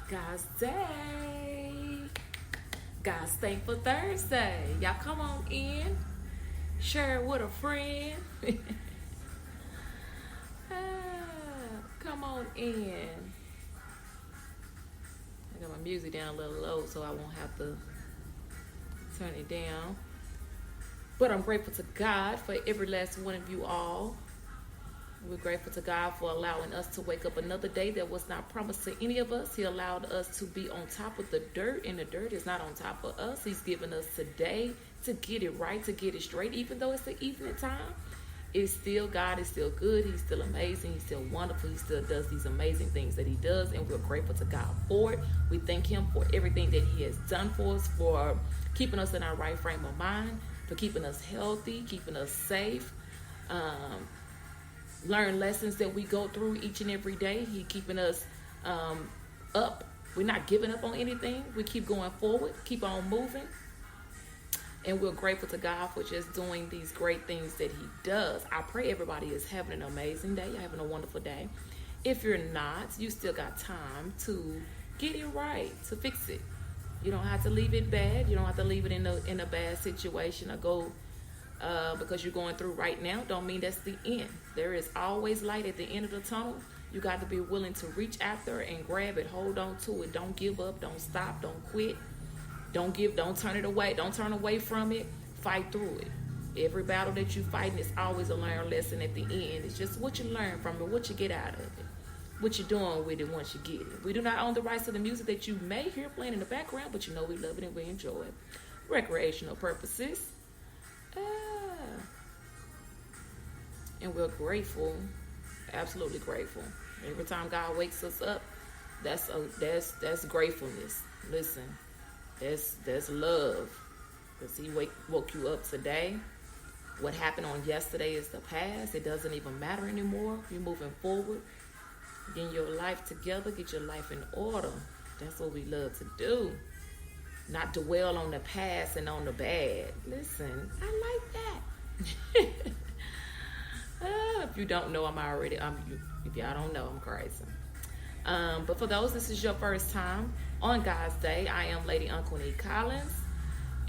God's Day. God's Thankful Thursday. Y'all come on in. Share it with a friend. Come on in. I got my music down a little low so I won't have to turn it down. But I'm grateful to God for every last one of you all. We're grateful to God for allowing us to wake up another day that was not promised to any of us. He allowed us to be on top of the dirt, and the dirt is not on top of us. He's given us today to get it right, to get it straight. Even though it's the evening time, it's still, God is still good. He's still amazing. He's still wonderful. He still does these amazing things that he does, and we're grateful to God for it. We thank him for everything that he has done for us, for keeping us in our right frame of mind, for keeping us healthy, keeping us safe. Learn lessons that we go through each and every day. He keeping us up. We're not giving up on anything. We keep going forward, keep on moving. And we're grateful to God for just doing these great things that he does. I pray everybody is having an amazing day. You're having a wonderful day. If you're not, you still got time to get it right, to fix it. You don't have to leave it bad. You don't have to leave it in a bad situation or go because you're going through right now. Don't mean that's the end. There is always light at the end of the tunnel. You got to be willing to reach after and grab it, hold on to it. Don't give up, don't stop, don't quit. Don't turn it away. Don't turn away from it. Fight through it. Every battle that you fighting is always a learned lesson at the end. It's just what you learn from it, what you get out of it, what you're doing with it once you get it. We do not own the rights to the music that you may hear playing in the background, but you know we love it and we enjoy it. Recreational purposes. And we're grateful, absolutely grateful. Every time God wakes us up, that's gratefulness. Listen, that's love, because he woke you up today. What happened on yesterday is the past. It doesn't even matter anymore. You're moving forward, getting your life together, get your life in order. That's what we love to do. Not dwell on the past and on the bad. Listen, I like that. If you don't know, if y'all don't know, I'm crazy. But for those, this is your first time on God's Day. I am Lady Aunqunic Collins,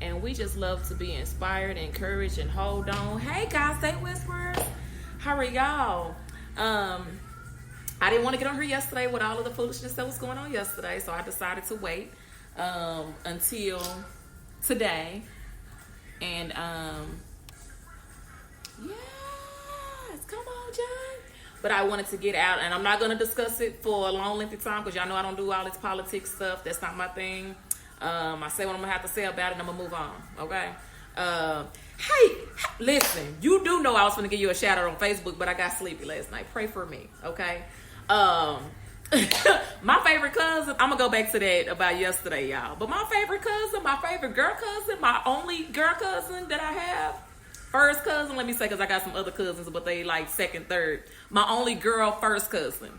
and we just love to be inspired, encouraged, and hold on. Hey, God's Day Whisperers, how are y'all? I didn't want to get on here yesterday with all of the foolishness that was going on yesterday, so I decided to wait until today. And yes, come on, John. But I wanted to get out, and I'm not going to discuss it for a long length of time, because y'all know I don't do all this politics stuff. That's not my thing. I say what I'm going to have to say about it, and I'm going to move on, okay? Hey, listen, you do know I was going to give you a shout out on Facebook, but I got sleepy last night. Pray for me, okay? My favorite cousin, I'm going to go back to that about yesterday, y'all. But my favorite cousin, my favorite girl cousin, my only girl cousin that I have, first cousin, let me say, because I got some other cousins, but they like second, third. My only girl first cousin,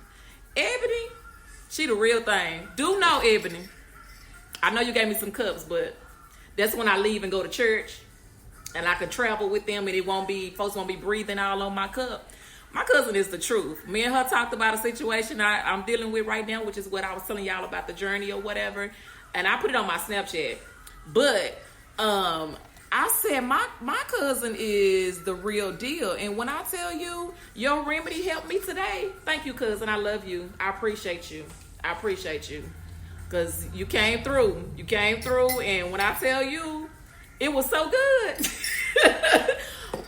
Ebony, she the real thing. Do know Ebony. I know you gave me some cups, but that's when I leave and go to church, and I can travel with them, and folks won't be breathing all on my cup. My cousin is the truth. Me and her talked about a situation I'm dealing with right now, which is what I was telling y'all about the journey or whatever, and I put it on my Snapchat. But I said my cousin is the real deal, and when I tell you your remedy helped me today, thank you, cousin. I love you. I appreciate you. Because you came through, and when I tell you, it was so good.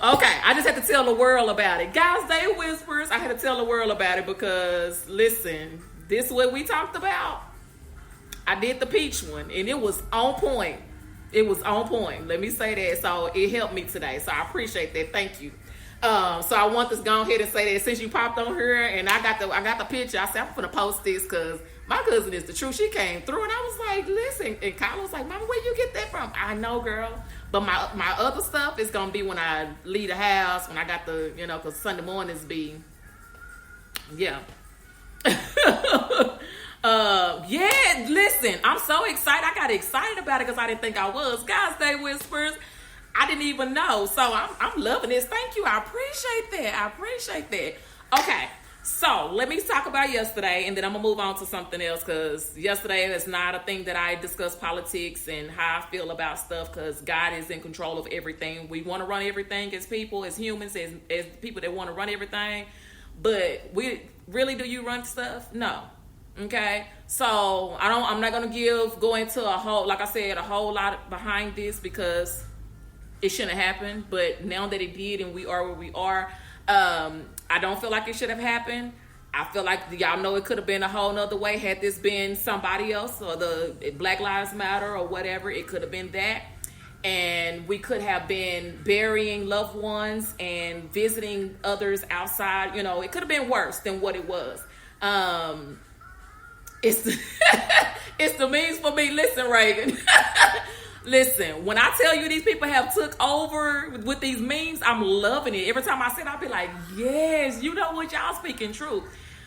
Okay, I just had to tell the world about it. God's Day Whispers, I had to tell the world about it because, listen, this is what we talked about. I did the peach one, and it was on point. Let me say that. So it helped me today. So I appreciate that. Thank you. So I want to go ahead and say that since you popped on here and I got the picture, I said I'm gonna post this because my cousin is the truth. She came through and I was like, listen, and Kyla was like, Mama, where you get that from? I know, girl. But my other stuff is gonna be when I leave the house, when I got the, because Sunday mornings be, yeah. Yeah, listen, I'm so excited. I got excited about it because I didn't think I was. God's Day Whispers, I didn't even know. So I'm loving this. Thank you. I appreciate that. Okay. So let me talk about yesterday, and then I'm gonna move on to something else, because yesterday is not a thing that I discuss politics and how I feel about stuff, because God is in control of everything. We want to run everything as people, as humans, as people that want to run everything, but we really, do you run stuff? No. Okay, so I'm not gonna go into a whole, like I said, a whole lot behind this, because it shouldn't have happened. But now that it did, and we are where we are, I don't feel like it should have happened. I feel like y'all know it could have been a whole nother way had this been somebody else, or the Black Lives Matter or whatever. It could have been that, and we could have been burying loved ones and visiting others outside. You know, it could have been worse than what it was. It's it's the means for me. Listen, Reagan. Listen, when I tell you these people have took over with these memes, I'm loving it. Every time I see it, I'll be like, yes, you know what, y'all speaking truth.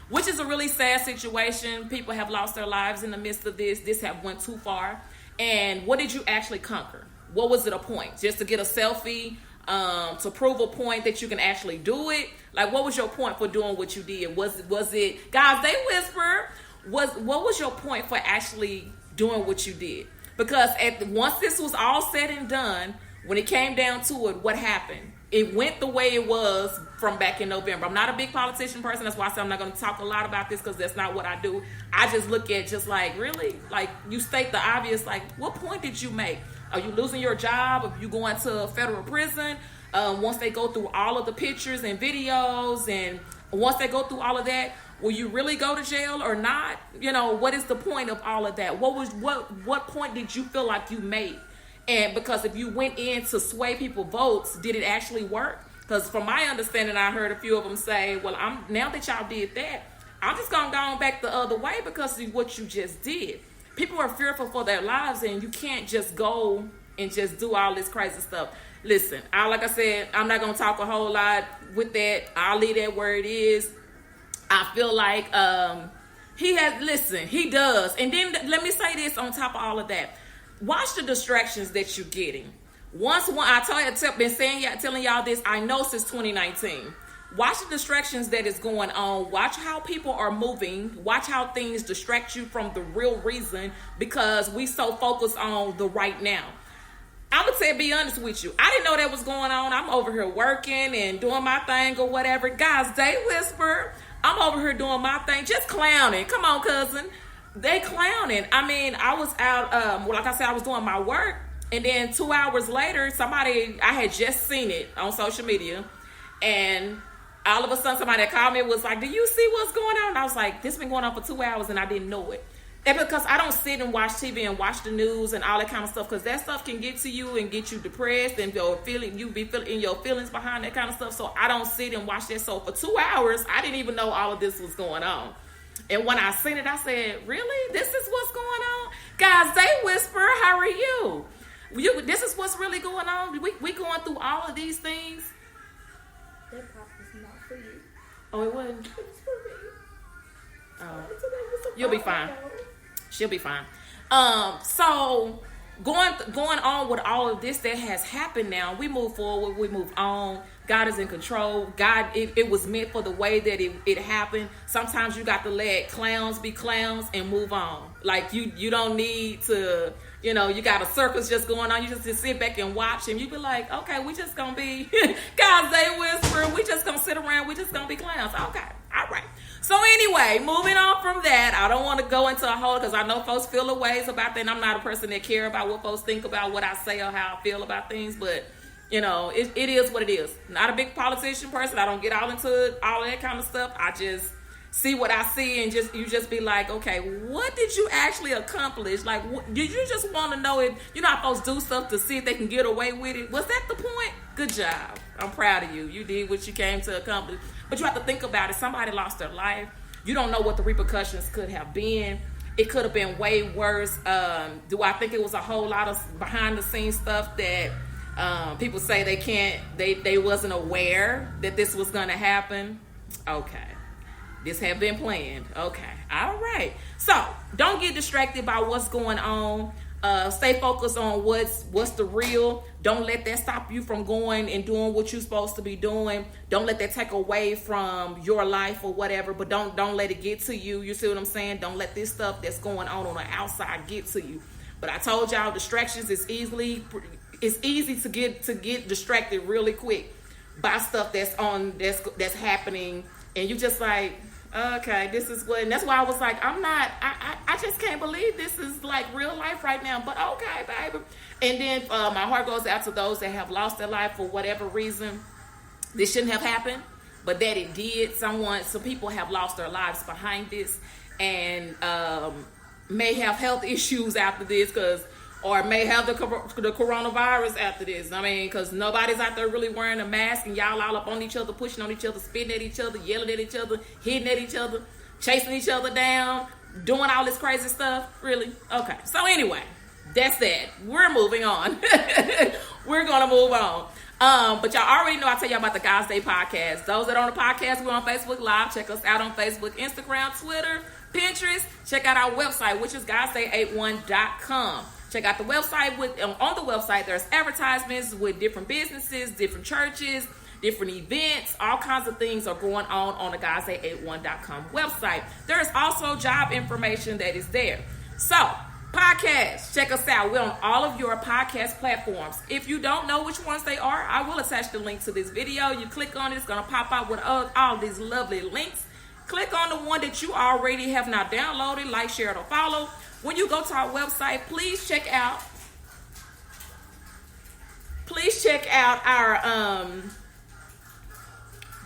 Which is a really sad situation. People have lost their lives in the midst of this. This have went too far. And what did you actually conquer? What was it a point? Just to get a selfie, to prove a point that you can actually do it? Like, what was your point for doing what you did? Was it, guys, they whisper, what was your point for actually doing what you did? Because once this was all said and done, when it came down to it, what happened? It went the way it was from back in November. I'm not a big politician person. That's why I said I'm not going to talk a lot about this, because that's not what I do. I just look at just like, really? Like, you state the obvious. Like, what point did you make? Are you losing your job? Are you going to federal prison? Once they go through all of the pictures and videos, and once they go through all of that, will you really go to jail or not? You know, what is the point of all of that? What point did you feel like you made? And because if you went in to sway people votes, did it actually work? Because from my understanding, I heard a few of them say, well, now that y'all did that, I'm just going to go back the other way because of what you just did. People are fearful for their lives, and you can't just go and just do all this crazy stuff. Listen, like I said, I'm not going to talk a whole lot with that. I'll leave that where it is. I feel like he does. And then let me say this on top of all of that. Watch the distractions that you're getting. I've been telling y'all this, I know since 2019. Watch the distractions that is going on. Watch how people are moving. Watch how things distract you from the real reason, because we so focused on the right now. I'm going to be honest with you. I didn't know that was going on. I'm over here working and doing my thing or whatever. Guys, they whisper. I'm over here doing my thing, just clowning. Come on, cousin. They clowning. I mean, I was out, like I said, I was doing my work. And then 2 hours later, I had just seen it on social media. And all of a sudden, somebody called me and was like, do you see what's going on? And I was like, this been going on for 2 hours and I didn't know it. And because I don't sit and watch TV and watch the news and all that kind of stuff, because that stuff can get to you and get you depressed, and you be feeling your feelings behind that kind of stuff. So I don't sit and watch that. So for 2 hours, I didn't even know all of this was going on. And when I seen it, I said, really? This is what's going on? Guys, they whisper, how are you? This is what's really going on? We going through all of these things? That pop is not for you. Oh, it wasn't? It's for me. Oh. You'll be fine. She'll be fine. So going on with all of this that has happened now, we move forward, we move on. God is in control. God, it was meant for the way that it happened. Sometimes you got to let clowns be clowns and move on. Like you don't need to, you got a circus just going on. You just sit back and watch, and you be like, okay, we just gonna be, guys, they whisper, we just gonna sit around, we just gonna be clowns. Okay, all right. So anyway, moving on from that, I don't want to go into a whole, because I know folks feel a ways about that, and I'm not a person that care about what folks think about what I say or how I feel about things, but it is what it is. Not a big politician person. I don't get all into all that kind of stuff. I just see what I see, and you just be like, okay, what did you actually accomplish? Like, did you just want to know if, how folks do stuff to see if they can get away with it? Was that the point? Good job. I'm proud of you. You did what you came to accomplish. But you have to think about it. Somebody lost their life. You don't know what the repercussions could have been. It could have been way worse. Do I think it was a whole lot of behind the scenes stuff that people say they wasn't aware that this was going to happen? Okay. This had been planned. Okay. All right. So don't get distracted by what's going on. Stay focused on what's the real. Don't let that stop you from going and doing what you're supposed to be doing. Don't let that take away from your life or whatever. But don't let it get to you. You see what I'm saying? Don't let this stuff that's going on the outside get to you. But I told y'all, distractions is easy to get distracted really quick by stuff that's happening, and you just like, okay, this is what, and that's why I was like, I just can't believe this is like real life right now, but okay, baby. And then my heart goes out to those that have lost their life for whatever reason. This shouldn't have happened, but that it did. Some people have lost their lives behind this, and may have health issues after this, or may have the coronavirus after this. I mean, because nobody's out there really wearing a mask, and y'all all up on each other, pushing on each other, spitting at each other, yelling at each other, hitting at each other, chasing each other down, doing all this crazy stuff. Really? Okay. So anyway, that's that. We're moving on. We're going to move on. But y'all already know I tell y'all about the God's Day podcast. Those that are on the podcast, we're on Facebook Live. Check us out on Facebook, Instagram, Twitter, Pinterest. Check out our website, which is godsday81.com. Check out the website. On the website, there's advertisements with different businesses, different churches, different events. All kinds of things are going on the godsday81.com website. There is also job information that is there. So, podcast, check us out. We're on all of your podcast platforms. If you don't know which ones they are, I will attach the link to this video. You click on it, it's going to pop out with all these lovely links. Click on the one that you already have now downloaded, like, share, or follow. When you go to our website, please check out our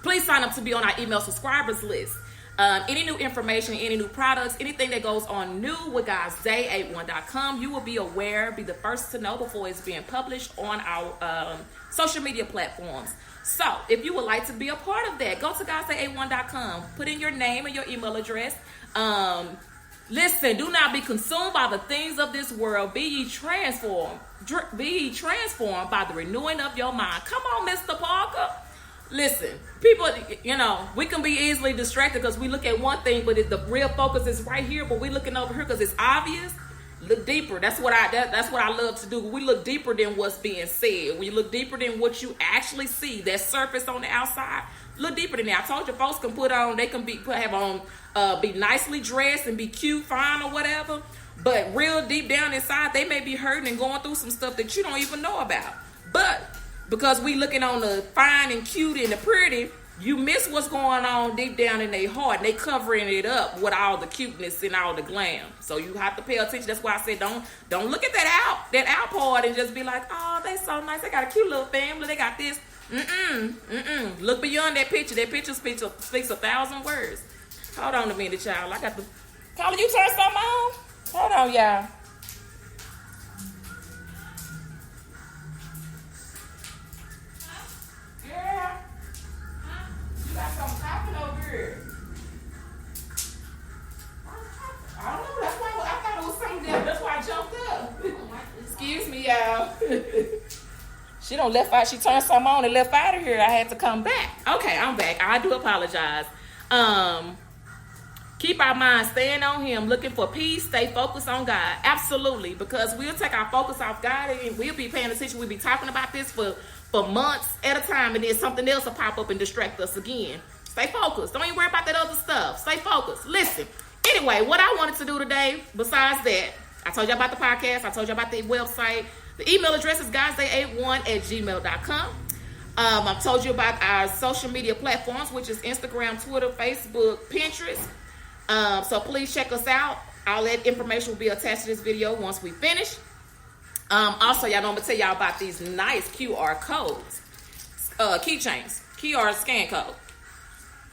please sign up to be on our email subscribers list. Any new information, any new products, anything that goes on new with godsday81.com, you will be aware, be the first to know before it's being published on our social media platforms. So, if you would like to be a part of that, go to godsday81.com, put in your name and your email address. Listen, do not be consumed by the things of this world. Be ye transformed by the renewing of your mind. Come on, Mr. Parker. Listen, people, we can be easily distracted because we look at one thing, but the real focus is right here. But we looking over here because it's obvious. Look deeper. That's what I love to do. We look deeper than what's being said. When you look deeper than what you actually see, that surface on the outside. Look deeper than that. I told you, folks can be nicely dressed and be cute, fine, or whatever. But real deep down inside, they may be hurting and going through some stuff that you don't even know about. But because we looking on the fine and cute and the pretty, you miss what's going on deep down in their heart. They covering it up with all the cuteness and all the glam. So you have to pay attention. That's why I said don't look at that out part and just be like, oh, they so nice. They got a cute little family. They got this. Look beyond that picture. That picture speaks 1,000 words. Hold on a minute, child. I got the. Paula, you turn something on? Hold on, y'all. Yeah. You got something popping over here. I don't know. That's why I thought it was something there. That's why I jumped up. Excuse me, y'all. She don't left out. She turned something on and left out of here. I had to come back. Okay, I'm back. I do apologize. Keep our minds staying on Him, looking for peace. Stay focused on God. Absolutely, because we'll take our focus off God and we'll be paying attention. We'll be talking about this for months at a time, and then something else will pop up and distract us again. Stay focused. Don't even worry about that other stuff. Stay focused. Listen. Anyway, what I wanted to do today, besides that, I told you about the podcast. I told you about the website. The email address is godsday81@gmail.com. I've told you about our social media platforms, which is Instagram, Twitter, Facebook, Pinterest. So please check us out. All that information will be attached to this video once we finish. Also, y'all know I'm going to tell y'all about these nice QR codes. Keychains. QR scan code.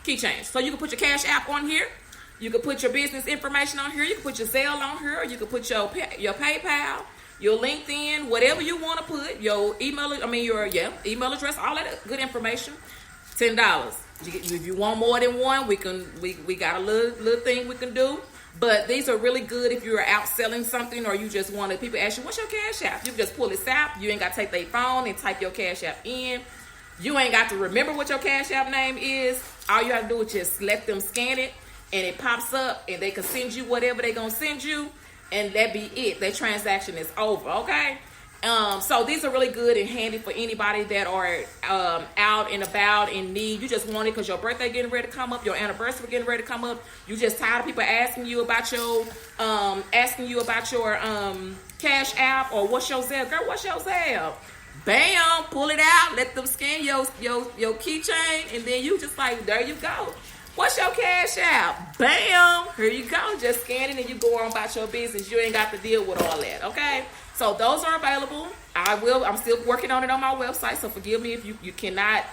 Keychains. So you can put your Cash App on here. You can put your business information on here. You can put your Zelle on here. You can put your PayPal, your LinkedIn, whatever you want to put. Your email address, all that good information. $10. If you want more than one, we got a little thing we can do. But these are really good if you're out selling something or you just want to, people ask you, what's your Cash App? You can just pull this out. You ain't got to take their phone and type your Cash App in. You ain't got to remember what your Cash App name is. All you have to do is just let them scan it and it pops up and they can send you whatever they're going to send you. and that be it. That transaction is over, okay? So these are really good and handy for anybody that are out and about in need. You just want it because your birthday getting ready to come up, your anniversary getting ready to come up. You just tired of people asking you about your Cash App or what's your Zelle. Girl, what's your Zelle? Bam, pull it out, let them scan your keychain, and then you just like, there you go. What's your Cash App? Bam, here you go. Just scan it and you go on about your business. You ain't got to deal with all that, okay? So those are available. I'm still working on it on my website, so forgive me if you cannot,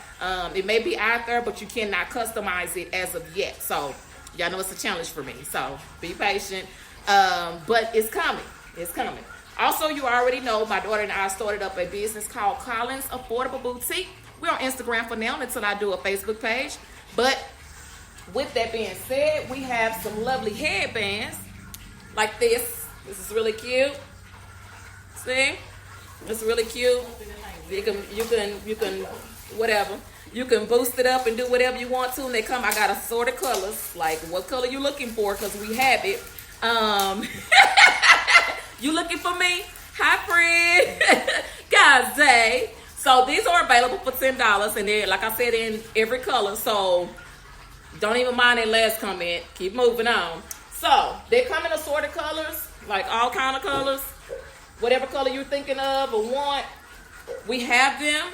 it may be out there, but you cannot customize it as of yet. So y'all know it's a challenge for me, so be patient. But it's coming. It's coming. Also, you already know my daughter and I started up a business called Collins Affordable Boutique. We're on Instagram for now until I do a Facebook page. But with that being said, we have some lovely headbands like this. This is really cute. See? It's really cute. You can whatever. You can boost it up and do whatever you want to. And they come, I got assorted colors. Like what color you looking for? Because we have it. You looking for me? Hi, friend. Guys, so these are available for $10. And they're, like I said, in every color. So don't even mind that last comment. Keep moving on. So they come in assorted colors, like all kind of colors. Whatever color you're thinking of or want, we have them.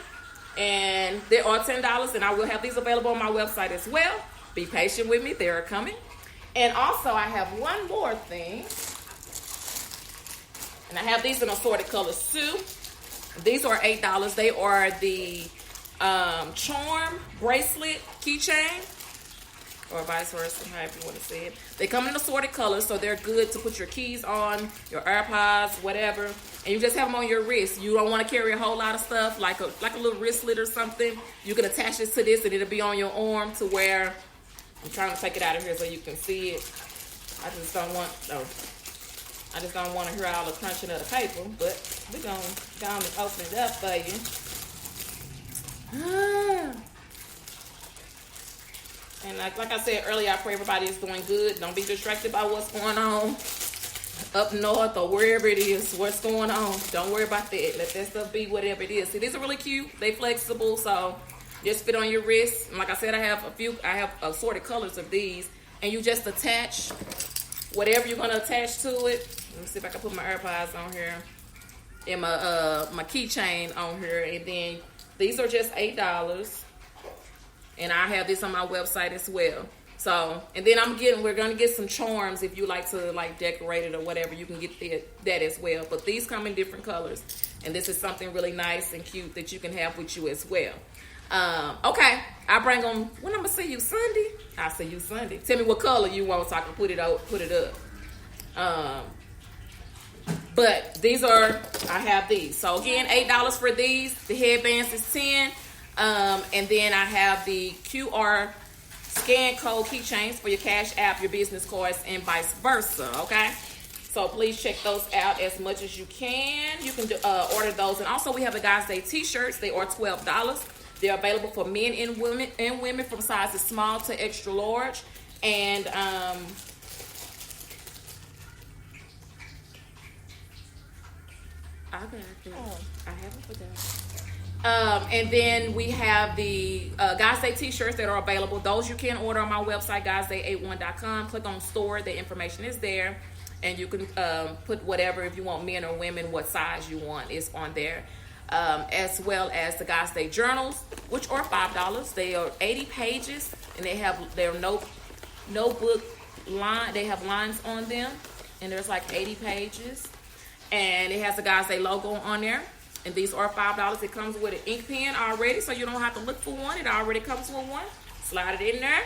And they are $10. And I will have these available on my website as well. Be patient with me. They are coming. And also, I have one more thing. And I have these in assorted colors too. These are $8. They are the charm bracelet keychain, or vice versa, however you want to say it. They come in assorted colors, so they're good to put your keys on, your AirPods, whatever. And you just have them on your wrist. You don't want to carry a whole lot of stuff, like a little wristlet or something. You can attach this to this, and it'll be on your arm to where. I'm trying to take it out of here so you can see it. I just don't want to hear all the crunching of the paper, but we're going to go and open it up for you. And like I said earlier, I pray everybody is doing good. Don't be distracted by what's going on up north or wherever it is, what's going on. Don't worry about that. Let that stuff be whatever it is. See, these are really cute. They flexible, so just fit on your wrist. And like I said, I have assorted colors of these. And you just attach whatever you're going to attach to it. Let me see if I can put my AirPods on here. And my keychain on here. And then these are just $8. And I have this on my website as well. So, and then we're going to get some charms if you like to like decorate it or whatever. You can get that as well. But these come in different colors. And this is something really nice and cute that you can have with you as well. Okay, I bring them. When I'm gonna see you Sunday? I'll see you Sunday. Tell me what color you want so I can put it up. But these are, I have these. So again, $8 for these. The headbands is $10. And then I have the QR scan code keychains for your Cash App, your business cards, and vice versa. Okay. So please check those out as much as you can. You can order those. And also we have the Guys Day t-shirts. They are $12. They're available for men and women from sizes small to extra large. And I haven't forgot. And then we have the Guys Day t-shirts that are available. Those you can order on my website, guysday81.com. Click on store. The information is there. And you can put whatever, if you want men or women, what size you want is on there. As well as the Guys Day journals, which are $5. They are 80 pages, and they're notebook line. They have lines on them, and there's like 80 pages, and it has the Guys Day logo on there. And these are $5. It comes with an ink pen already, so you don't have to look for one. It already comes with one. Slide it in there.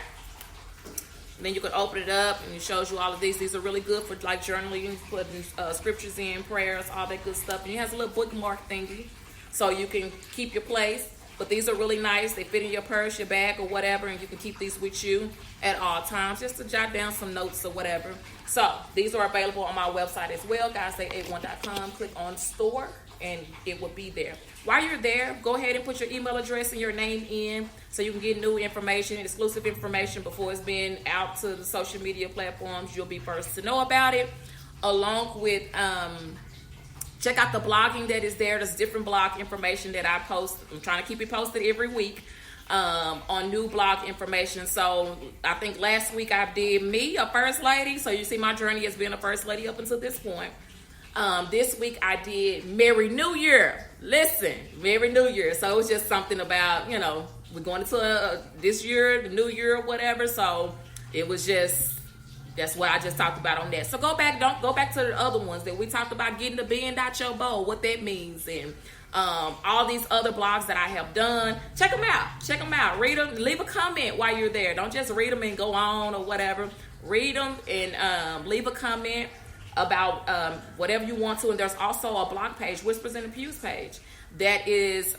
And then you can open it up, and it shows you all of these. These are really good for like journaling. You can put scriptures in, prayers, all that good stuff. And it has a little bookmark thingy, so you can keep your place. But these are really nice. They fit in your purse, your bag, or whatever, and you can keep these with you at all times, just to jot down some notes or whatever. So these are available on my website as well, guysday81.com. Click on store, and it will be there. While you're there, go ahead and put your email address and your name in so you can get new information, exclusive information before it's been out to the social media platforms. You'll be first to know about it. along with check out the blogging that is there. There's different blog information that I post. I'm trying to keep it posted every week on new blog information. So I think last week I did me, a first lady. So you see my journey as being a first lady up until this point. This week I did Merry New Year. Listen, Merry New Year. So it was just something about, we're going into this year, the new year or whatever. So it was just, that's what I just talked about on that. So don't go back to the other ones that we talked about, getting the bend out your bowl, what that means, and all these other blogs that I have done. Check them out. Read them. Leave a comment while you're there. Don't just read them and go on or whatever. Read them and leave a comment about whatever you want to. And there's also a blog page, Whispers in the Pews page, that is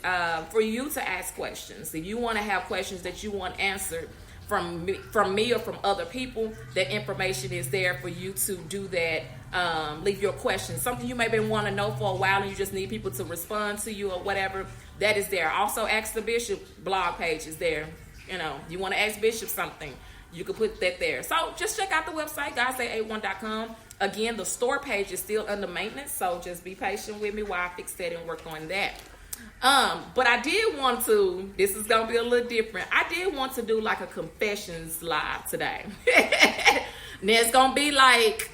for you to ask questions. If you want to have questions that you want answered from me or from other people, that information is there for you to do that. Leave your questions, something you may have been wanting to know for a while and you just need people to respond to you or whatever, that is there. Also, Ask the Bishop blog page is there. You want to ask Bishop something, you can put that there. So just check out the website, godsay81.com. Again, the store page is still under maintenance, so just be patient with me while I fix that and work on that. But I did want to, this is going to be a little different. I did want to do like a confessions live today. Now it's going to be like,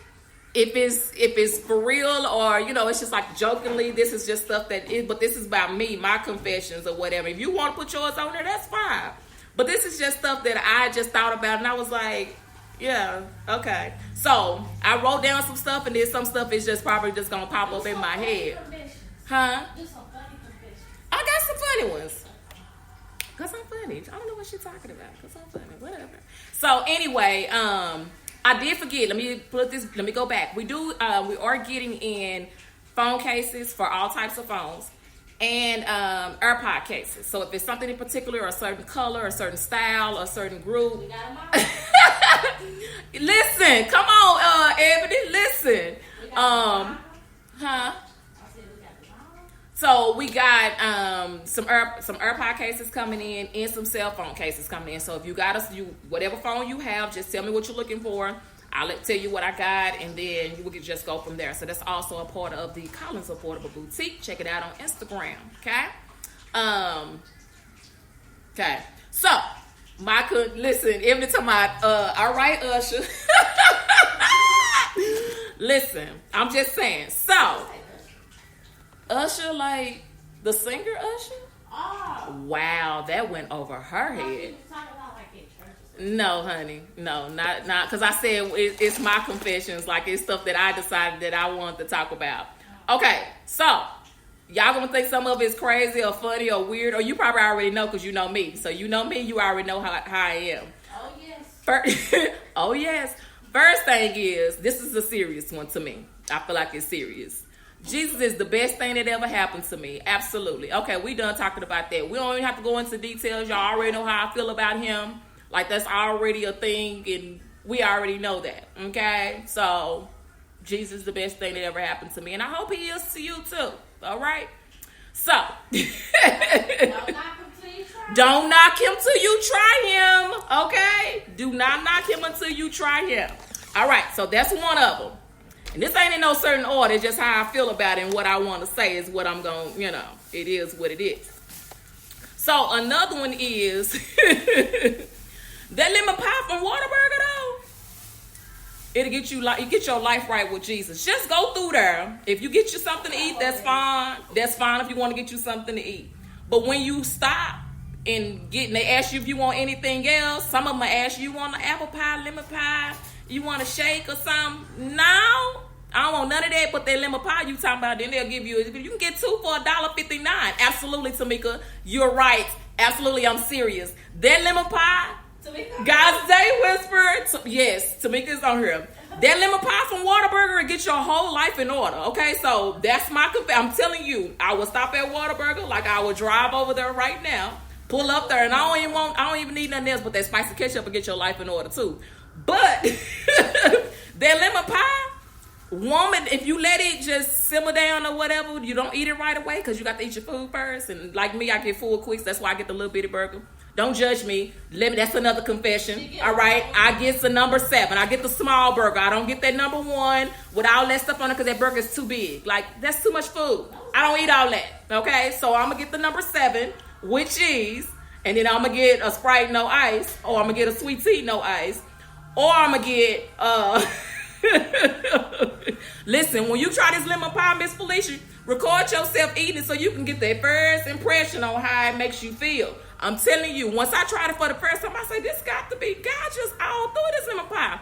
if it's for real or, it's just like jokingly, this is just stuff but this is about me, my confessions or whatever. If you want to put yours on there, that's fine. But this is just stuff that I just thought about and I was like, yeah, okay. So I wrote down some stuff and then some stuff is just probably just going to pop up in my head. Huh? I got some funny ones. Because I'm funny. I don't know what she's talking about. Because I'm funny. Whatever. So anyway, I did forget. Let me go back. We are getting in phone cases for all types of phones and AirPod cases. So if it's something in particular, or a certain color, a certain style, or a certain group. Listen, come on, Ebony, listen. So we got some AirPod cases coming in and some cell phone cases coming in. So if you got whatever phone you have, just tell me what you're looking for. I'll tell you what I got, and then we can just go from there. So that's also a part of the Collins Affordable Boutique. Check it out on Instagram, okay? Okay. So, listen, every time all right, Usher. Listen, I'm just saying. So, Usher, like the singer Usher? Oh. Wow, that went over her head. No, honey. No, not because I said it's my confessions. Like, it's stuff that I decided that I want to talk about. Okay, so y'all gonna think some of it's crazy or funny or weird, or you probably already know because you know me. So you know me, you already know how I am. Oh, yes. Oh, yes. First thing is, this is a serious one to me. I feel like it's serious. Jesus is the best thing that ever happened to me. Absolutely. Okay, we done talking about that. We don't even have to go into details. Y'all already know how I feel about him. Like, that's already a thing, and we already know that, okay? So, Jesus is the best thing that ever happened to me, and I hope he is to you, too, all right? So, don't knock him till you try him, okay? Do not knock him until you try him. All right, so that's one of them. And this ain't in no certain order, it's just how I feel about it, and what I want to say is what I'm going to, it is what it is. So, another one is... that lemon pie from Whataburger, though, it'll get you get your life right with Jesus. Just go through there. If you get you something to eat, that's fine. That's fine if you want to get you something to eat. But when you stop and they ask you if you want anything else, some of them ask you want an apple pie, lemon pie, you want a shake or something. No, I don't want none of that. But that lemon pie you talking about, then they'll give you can get two for $1.59. Absolutely, Tamika, you're right. Absolutely, I'm serious. That lemon pie. God's Day Whisper. Yes, Tamika's on here. That lemon pie from Whataburger will get your whole life in order. Okay, so that's my I'm telling you, I will stop at Whataburger, like I will drive over there right now, pull up there, and I don't even need nothing else but that spicy ketchup will get your life in order too. But that lemon pie, woman, if you let it just simmer down or whatever, you don't eat it right away because you got to eat your food first. And like me, I get full quick. That's why I get the little bitty burger. Don't judge me. That's another confession. All right. I get the number 7. I get the small burger. I don't get that number 1 with all that stuff on it because that burger is too big. Like, that's too much food. I don't eat all that. Okay. So I'm going to get the number 7 with cheese. And then I'm going to get a Sprite, no ice. Or I'm going to get a sweet tea, no ice. Or I'm going to get, listen, when you try this lemon pie, Miss Felicia, record yourself eating it so you can get that first impression on how it makes you feel. I'm telling you, once I tried it for the first time, I said, this got to be gorgeous all through this lemon pie.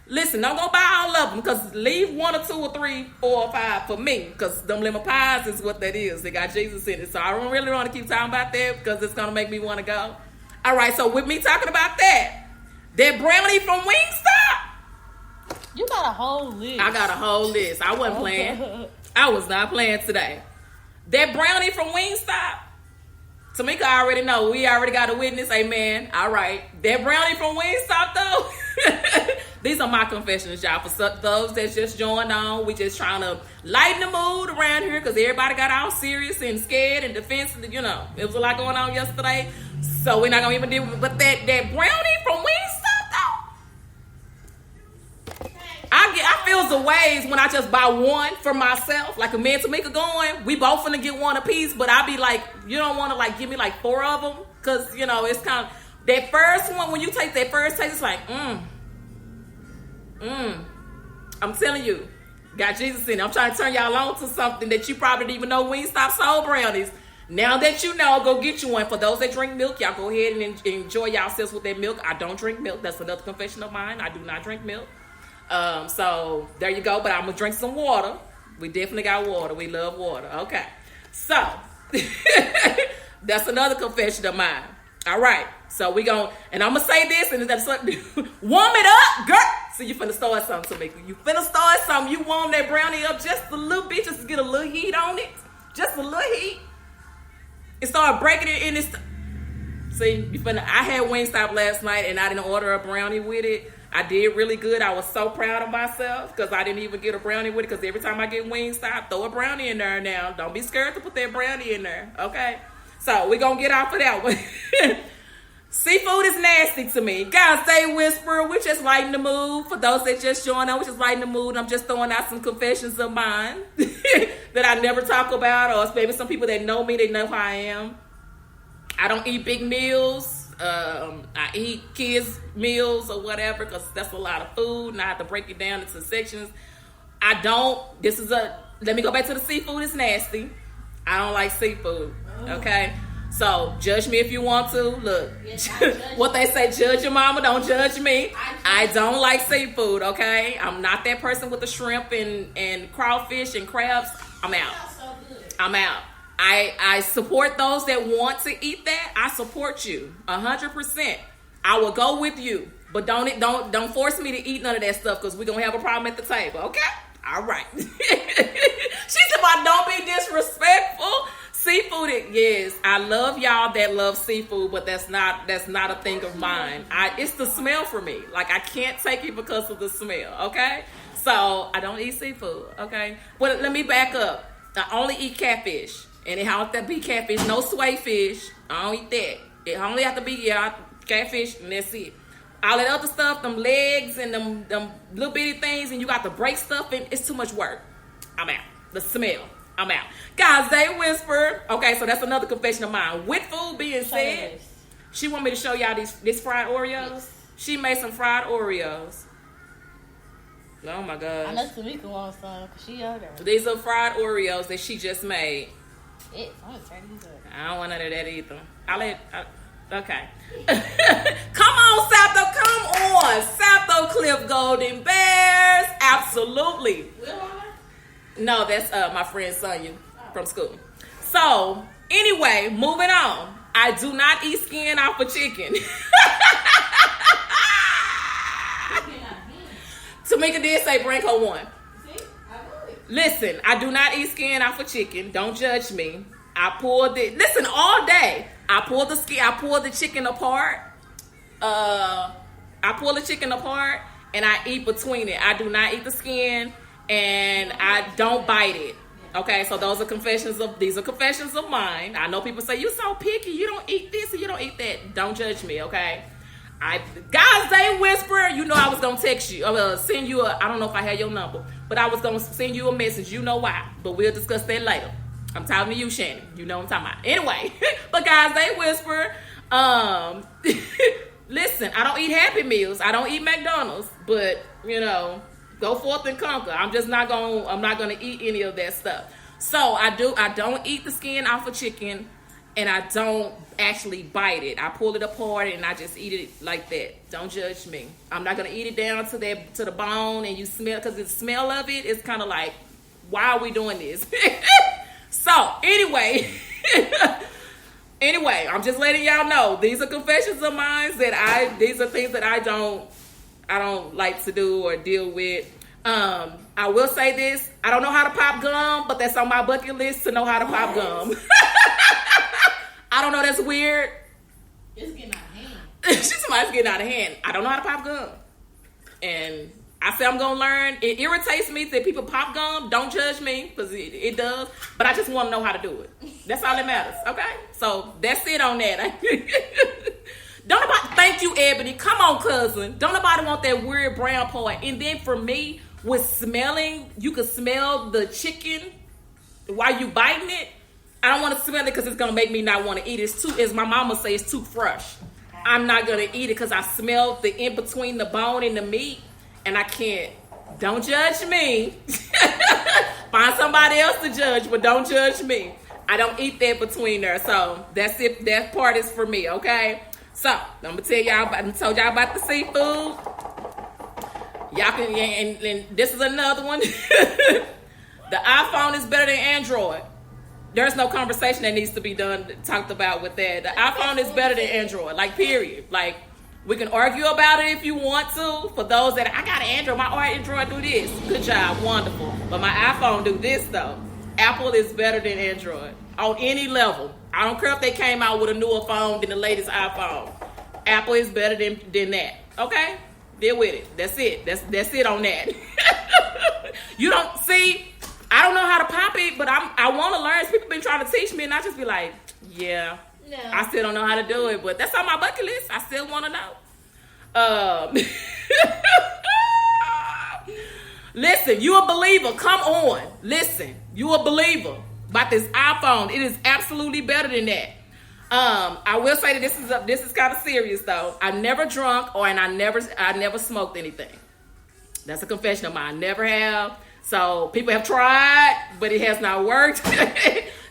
Listen, don't go buy all of them because leave 1 or 2 or 3, 4 or 5 for me because them lemon pies is what that is. They got Jesus in it. So I don't really want to keep talking about that because it's going to make me want to go. All right, so with me talking about that brownie from Wingstop. You got a whole list. I got a whole list. I wasn't playing. I was not playing today. That brownie from Wingstop. Tamika already know. We already got a witness. Amen. All right. That brownie from Wingstop, though. These are my confessions, y'all. For those that just joined on, we just trying to lighten the mood around here because everybody got all serious and scared and defensive. You know, it was a lot going on yesterday. So we're not going to even deal with it. But that brownie from Wingstop, though. I feel the ways when I just buy one for myself. Like a me and Tamika going, we both finna get one apiece, but I be like, you don't want to like give me like 4 of them. Cause you know, it's kind of, that first one, when you take that first taste, it's like, I'm telling you, got Jesus in it. I'm trying to turn y'all on to something that you probably didn't even know Wingstop sold brownies. Now that you know, go get you one. For those that drink milk, y'all go ahead and enjoy yourselves with that milk. I don't drink milk. That's another confession of mine. I do not drink milk. So there you go. But I'm gonna drink some water. We definitely got water. We love water. Okay. So that's another confession of mine. All right. So we gon' and I'm gonna say this, and that's something. Warm it up, girl. So you finna start something, Tamika. You finna start something. You warm that brownie up just a little bit, just to get a little heat on it. Just a little heat. It started breaking it in this. See, you finna. I had Wingstop last night, and I didn't order a brownie with it. I did really good. I was so proud of myself because I didn't even get a brownie with it. Because every time I get Wingstop, throw a brownie in there now. Don't be scared to put that brownie in there. Okay? So we're going to get off of that one. Seafood is nasty to me. Guys, stay whisper. We're just lighting the mood. For those that just joined on, we're just lighting the mood. I'm just throwing out some confessions of mine that I never talk about. Or maybe some people that know me, they know who I am. I don't eat big meals. I eat kids' meals or whatever because that's a lot of food and I have to break it down into sections. Let me go back to the seafood. It's nasty. I don't like seafood. Okay? So judge me if you want to. Look, yes, what they say, judge your mama, don't judge me. I don't like seafood, okay? I'm not that person with the shrimp and crawfish and crabs. I'm out. I'm out. I support those that want to eat that. I support you 100%. I will go with you, but don't force me to eat none of that stuff because we're gonna have a problem at the table. Okay? All right. She said, "Well, don't be disrespectful." Seafood, yes, I love y'all that love seafood, but that's not a thing of mine. It's the smell for me. Like I can't take it because of the smell. Okay? So I don't eat seafood. Okay? But let me back up. I only eat catfish. And it have to be catfish, no sway fish. I don't eat that. It only have to be catfish, and that's it. All that other stuff, them legs and them little bitty things, and you got to break stuff, and it's too much work. I'm out. The smell. I'm out. Guys, they whisper. Okay, so that's another confession of mine. With food being said, she want me to show y'all these fried Oreos. Yes. She made some fried Oreos. Oh my gosh. I know Tamika wants some because she ordered. These are fried Oreos that she just made. I don't want none of that either. Okay. Come on, South. Come on. South Cliff Golden Bears. Absolutely. No, that's my friend Sonia from school. So, anyway, moving on. I do not eat skin off of chicken. Tamika did say bring her one. Listen, I do not eat skin off of chicken. Don't judge me. Listen, all day. I pull the skin. I pull the chicken apart. I pull the chicken apart and I eat between it. I do not eat the skin. and I don't bite it. Okay, so these are confessions of mine. I know people say, you so picky, you don't eat this and you don't eat that. Don't judge me, okay? Guys, they whisper, you know I was going to text you, send you I don't know if I had your number, but I was going to send you a message, you know why, but we'll discuss that later. I'm talking to you, Shannon, you know what I'm talking about. Anyway, but guys, they whisper, listen, I don't eat Happy Meals, I don't eat McDonald's, but, you know, go forth and conquer. I'm not going to eat any of that stuff. So I don't eat the skin off of chicken, and I don't actually bite it. I pull it apart and I just eat it like that. Don't judge me. I'm not gonna eat it down to the bone, and you smell, because the smell of it is kind of like, why are we doing this? So anyway, I'm just letting y'all know these are confessions of mine these are things that I don't like to do or deal with. I will say this: I don't know how to pop gum, but that's on my bucket list to know how to pop gum. I don't know, that's weird. It's getting out of hand. Somebody's getting out of hand. I don't know how to pop gum. And I say I'm going to learn. It irritates me that people pop gum. Don't judge me, because it does. But I just want to know how to do it. That's all that matters, okay? So that's it on that. Thank you, Ebony. Come on, cousin. Don't nobody want that weird brown part. And then for me, with smelling, you can smell the chicken while you biting it. I don't want to smell it because it's going to make me not want to eat it. It's too, as my mama says, it's too fresh. I'm not going to eat it because I smell the in between the bone and the meat, and I can't. Don't judge me. Find somebody else to judge, but don't judge me. I don't eat that between there. So that's it. That part is for me, okay? So I'm going to tell y'all, I told y'all about the seafood. Y'all can, and this is another one. The iPhone is better than Android. There's no conversation that needs to be talked about with that. The iPhone is better than Android, like, period. Like, we can argue about it if you want to. For those that, I got an Android, my Android do this. Good job, wonderful. But my iPhone do this, though. Apple is better than Android on any level. I don't care if they came out with a newer phone than the latest iPhone. Apple is better than that, okay? Deal with it. That's it. That's it on that. You don't see... I don't know how to pop it, but I want to learn. People been trying to teach me, and I just be like, yeah, no. I still don't know how to do it, but that's on my bucket list. I still want to know. Listen, you a believer. Come on. Listen, you a believer. About this iPhone, it is absolutely better than that. I will say that this is kind of serious though. I never drunk and I never smoked anything. That's a confession of mine. I never have. So people have tried, but it has not worked.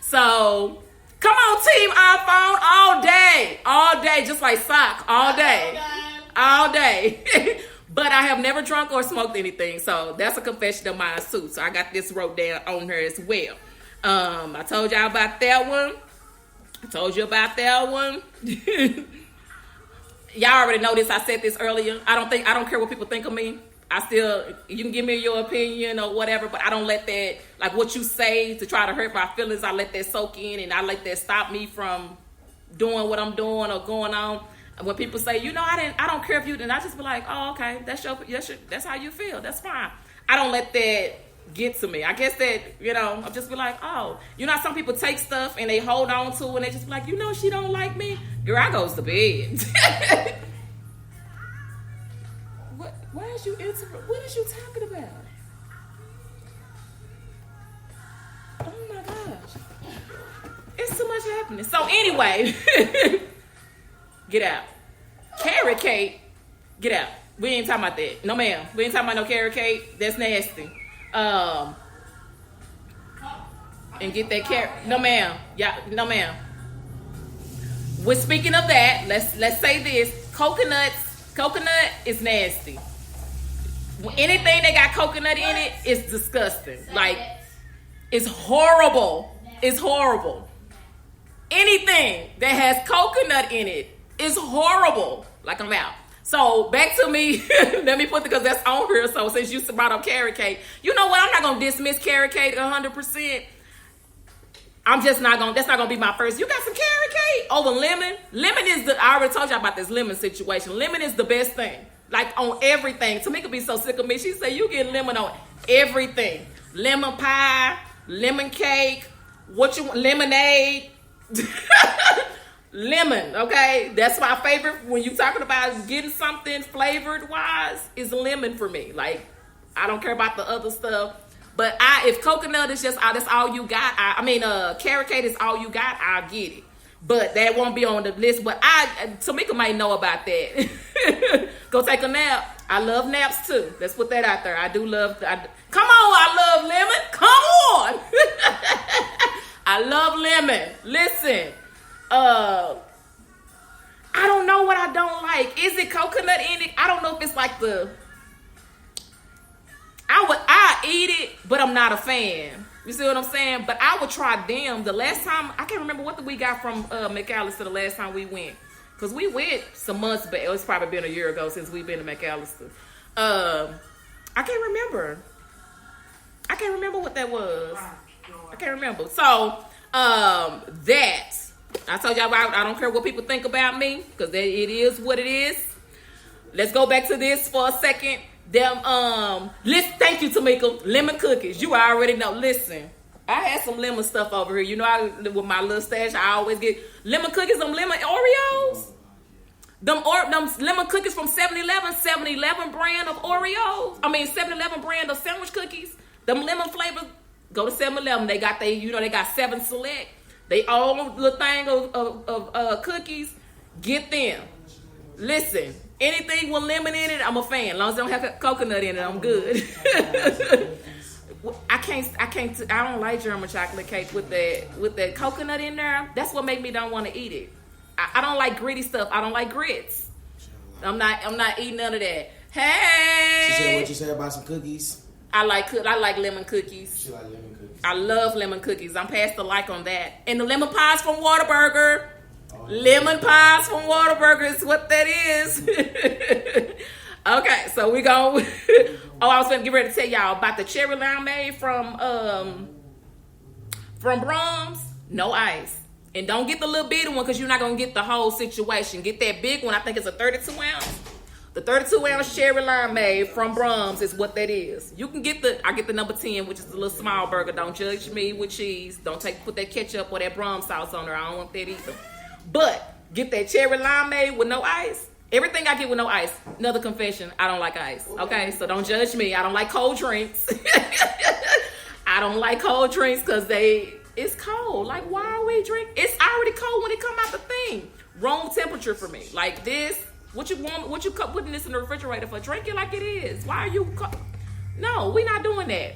So come on, team iPhone, all day, just like sock, all day. But I have never drunk or smoked anything. So that's a confession of mine too. So I got this wrote down on her as well. I told y'all about that one. I told you about that one. Y'all already know this. I said this earlier. I don't care what people think of me. You can give me your opinion or whatever, but I don't let that, like what you say to try to hurt my feelings, I let that soak in, and I let that stop me from doing what I'm doing or going on. And when people say, I don't care if you, then I just be like, oh, okay, that's how you feel. That's fine. I don't let that get to me. I guess that, I'll just be like, oh, how some people take stuff and they hold on to it and they just be like, she don't like me. Girl, I goes to bed. Why is you interrupting? What is you talking about? Oh my gosh. It's too much happening. So anyway, get out. Carrot cake, get out. We ain't talking about that. No ma'am. We ain't talking about no carrot cake. That's nasty. And get that carrot. No ma'am. Yeah, no ma'am. We're speaking of that. Let's say this. Coconut is nasty. Anything that got coconut in it is disgusting. Like, it's horrible. It's horrible. Anything that has coconut in it is horrible. Like, I'm out. So, back to me. Let me put because that's on here. So, since you brought up carrot cake, you know what? I'm not going to dismiss carrot cake 100%. I'm just not going to, that's not going to be my first. You got some carrot cake over lemon? Lemon is I already told you about this lemon situation. Lemon is the best thing. Like on everything. Tamika be so sick of me. She say you get lemon on everything. Lemon pie, lemon cake, what you want, lemonade. Lemon, okay? That's my favorite. When you talking about getting something flavored wise, is lemon for me. Like, I don't care about the other stuff. But if coconut is just that's all you got, carrot cake is all you got, I'll get it. But that won't be on the list. But Tamika might know about that. Go take a nap. I love naps too. Let's put that out there. I do love. Come on, I love lemon. Come on. I love lemon. Listen, I don't know what I don't like. Is it coconut in it? I don't know if it's like I eat it, but I'm not a fan. You see what I'm saying? But I would try them. The last time, I can't remember what we got from McAllister the last time we went. Because we went some months back. It's probably been a year ago since we've been to McAllister. I can't remember. I can't remember what that was. I can't remember. So, that. I told y'all I don't care what people think about me. Because it is what it is. Let's go back to this for a second. Thank you, Tamika. Lemon cookies. You already know. Listen, I had some lemon stuff over here. You know, with my little stash, I always get lemon cookies, them lemon Oreos. Them lemon cookies from 7-Eleven, 7-Eleven brand of Oreos. 7-Eleven brand of sandwich cookies. Them lemon flavors. Go to 7-Eleven. They got they got 7 Select. They all little thing of cookies. Get them. Listen. Anything with lemon in it, I'm a fan. As long as they don't have coconut in it, I'm good. I don't like German chocolate cake with that coconut in there. That's what make me don't want to eat it. I don't like gritty stuff. I don't like grits. I'm not eating none of that. Hey. She said what you said about some cookies. I like lemon cookies. She like lemon cookies. I love lemon cookies. I'm past the like on that. And the lemon pies from Whataburger. Lemon pies from Whataburger is what that is. Okay, so we go. I was gonna get ready to tell y'all about the cherry limeade from Brahms. No ice, and don't get the little bitty one because you're not gonna get the whole situation. Get that big one. I think it's a 32 ounce. The 32 ounce cherry limeade from Brahms is what that is. You can get I get the number 10, which is the little small burger. Don't judge me with cheese. Don't put that ketchup or that Brahms sauce on there. I don't want that either. But get that cherry limeade with no ice. Everything I get with no ice. Another confession, I don't like ice. Okay, so don't judge me. I don't like cold drinks. I don't like cold drinks because it's cold. Like, why are we drinking? It's already cold when it come out the thing. Wrong temperature for me. Like this, what you putting this in the refrigerator for? Drink it like it is. Why are you? No, we not doing that.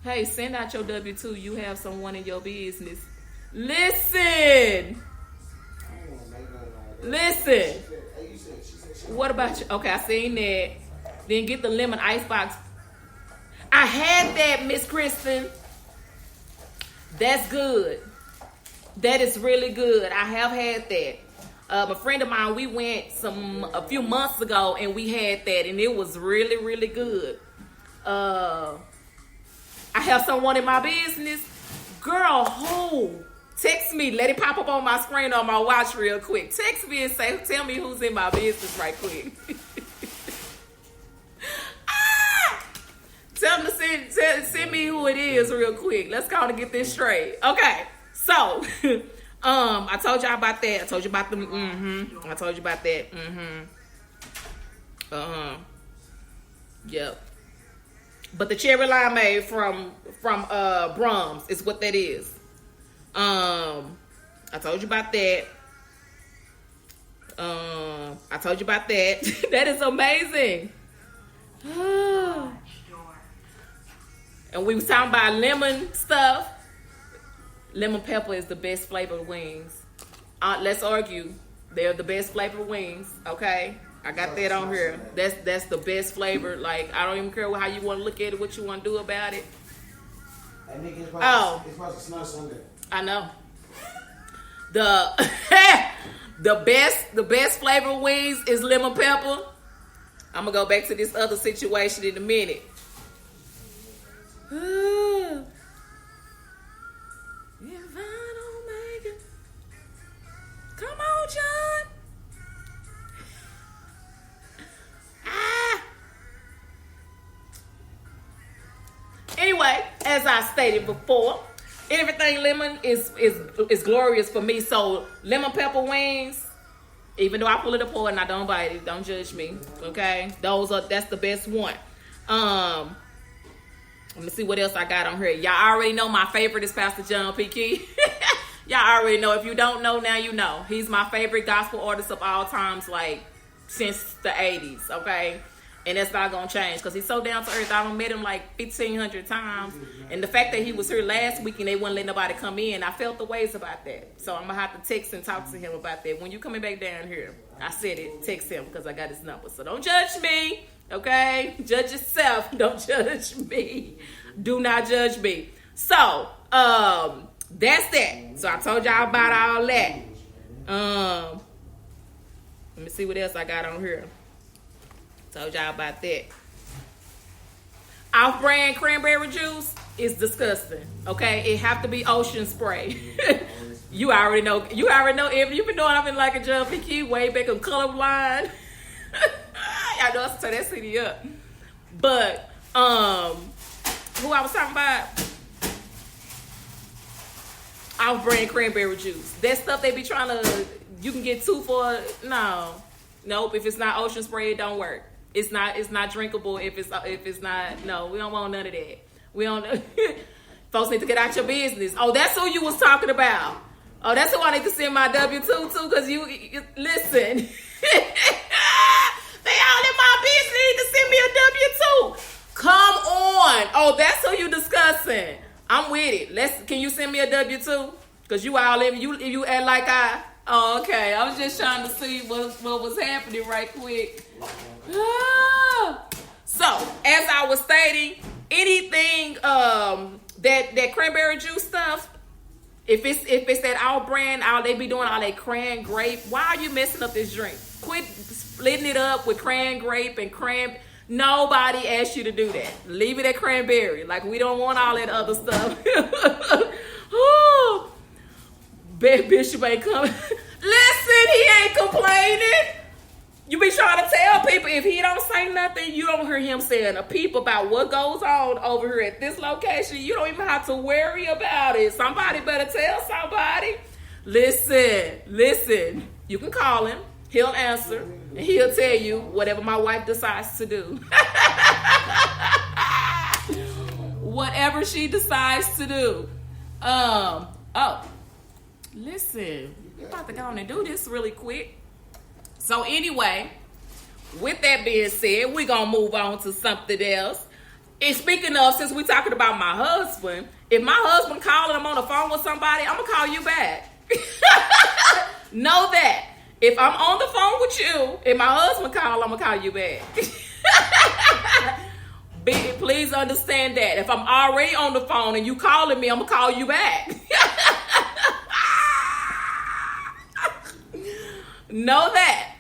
Hey, send out your W-2. You have someone in your business. Listen. What about you? Okay, I seen that. Then get the lemon ice box. I had that, Miss Kristen. That's good. That is really good. I have had that. A friend of mine, we went a few months ago and we had that and it was really, really good. I have someone in my business. Girl, who? Text me. Let it pop up on my screen on my watch real quick. Text me and tell me who's in my business right quick. Tell them to send me who it is real quick. Let's call to get this straight. Okay. So, I told y'all about that. I told you about them. I told you about that. Yep. But the cherry limeade from Brahms is what that is. I told you about that. I told you about that. That is amazing. And we was talking about lemon stuff. Lemon pepper is the best flavored wings. Let's argue. They're the best flavored wings. Okay, I got that on here. That's the best flavor. Like, I don't even care how you want to look at it, what you want to do about it. It's supposed to snow Sunday. I know. The best flavor wings is lemon pepper. I'm gonna go back to this other situation in a minute. If I don't make it, come on, John. as I stated before, everything lemon is glorious for me. So lemon pepper wings, even though I pull it apart and I don't bite it, don't judge me. Okay, that's the best one. Let me see what else I got on here. Y'all already know my favorite is Pastor John P. Key. Y'all already know. If you don't know, now you know. He's my favorite gospel artist of all times, like since the 80s, okay? And that's not going to change because he's so down to earth. I done met him like 1,500 times. And the fact that he was here last week and they wouldn't let nobody come in, I felt the ways about that. So I'm going to have to text and talk to him about that. When you coming back down here, I said it, text him because I got his number. So don't judge me, okay? Judge yourself. Don't judge me. Do not judge me. So, that's that. So I told y'all about all that. Let me see what else I got on here. Told y'all about that. Off-brand cranberry juice is disgusting. Okay, it have to be ocean spray. You already know. If you've been doing, I've been like a John P. Key way back in colorblind. Y'all know I turn that CD up. But who I was talking about? Off-brand cranberry juice. That stuff they be trying to, you can get two for, nope. If it's not ocean spray, it don't work. It's not drinkable. If it's not, no, we don't want none of that. We don't. Folks need to get out your business. Oh, that's who you was talking about. Oh, that's who I need to send my W-2 to, because you listen. They all in my business. They need to send me a W-2. Come on. Oh, that's who you discussing. I'm with it. Can you send me a W-2? Because you all in, you act like I. Oh, okay. I was just trying to see what was happening right quick. So, as I was stating, anything that cranberry juice stuff, if it's that all brand, all they be doing all that cran grape, why are you messing up this drink? Quit splitting it up with cran grape and cran. Nobody asked you to do that. Leave it at cranberry. Like, we don't want all that other stuff. Ooh. Bishop ain't coming. Listen, he ain't complaining. You be trying to tell people, if he don't say nothing, you don't hear him saying a peep about what goes on over here at this location. You don't even have to worry about it. Somebody better tell somebody. Listen. You can call him. He'll answer. And he'll tell you whatever my wife decides to do. Whatever she decides to do. Listen. We're about to go on and do this really quick. So anyway, with that being said, we're going to move on to something else. And speaking of, since we're talking about my husband, if my husband calling, I'm on the phone with somebody, I'm going to call you back. Know that. If I'm on the phone with you, if my husband call, I'm going to call you back. Please understand that. If I'm already on the phone and you calling me, I'm going to call you back. Know that.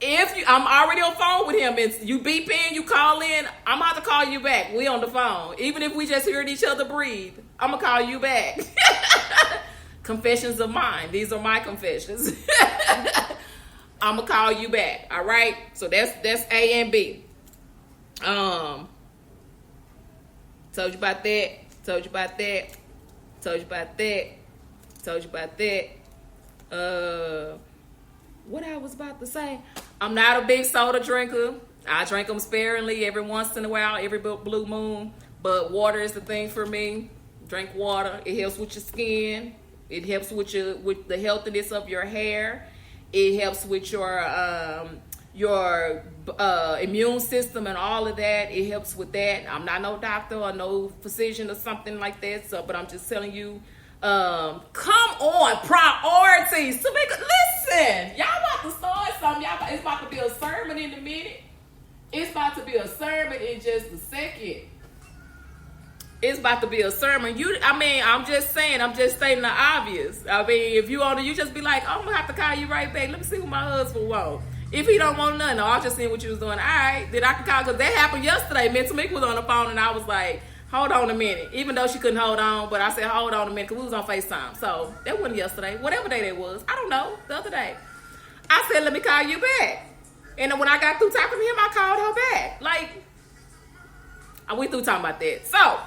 If I'm already on the phone with him and you beep in, you call in, I'm about to call you back. We on the phone. Even if we just heard each other breathe, I'm going to call you back. Confessions of mine. These are my confessions. I'm going to call you back. All right? So that's A and B. Told you about that. What I was about to say. I'm not a big soda drinker. I drink them sparingly every once in a while, every blue moon. But water is the thing for me. Drink water. It helps with your skin. It helps with the healthiness of your hair. It helps with your immune system and all of that. It helps with that. I'm not no doctor or no physician or something like that. So, but I'm just telling you, come on, priorities. Listen, y'all about to start something. It's about to be a sermon in a minute. It's about to be a sermon in just a second. It's about to be a sermon. I'm just saying. I'm just stating the obvious. I mean, if you you just be like, oh, I'm gonna have to call you right back. Let me see what my husband wants. If he don't want nothing, I was just seeing what you was doing. All right, then I can call, because that happened yesterday. Mental Mick was on the phone and I was like, hold on a minute. Even though she couldn't hold on, but I said, hold on a minute, because we was on FaceTime. So that wasn't yesterday. Whatever day that was. I don't know. The other day. I said, let me call you back. And then when I got through talking to him, I called her back. Like, we through talking about that. So,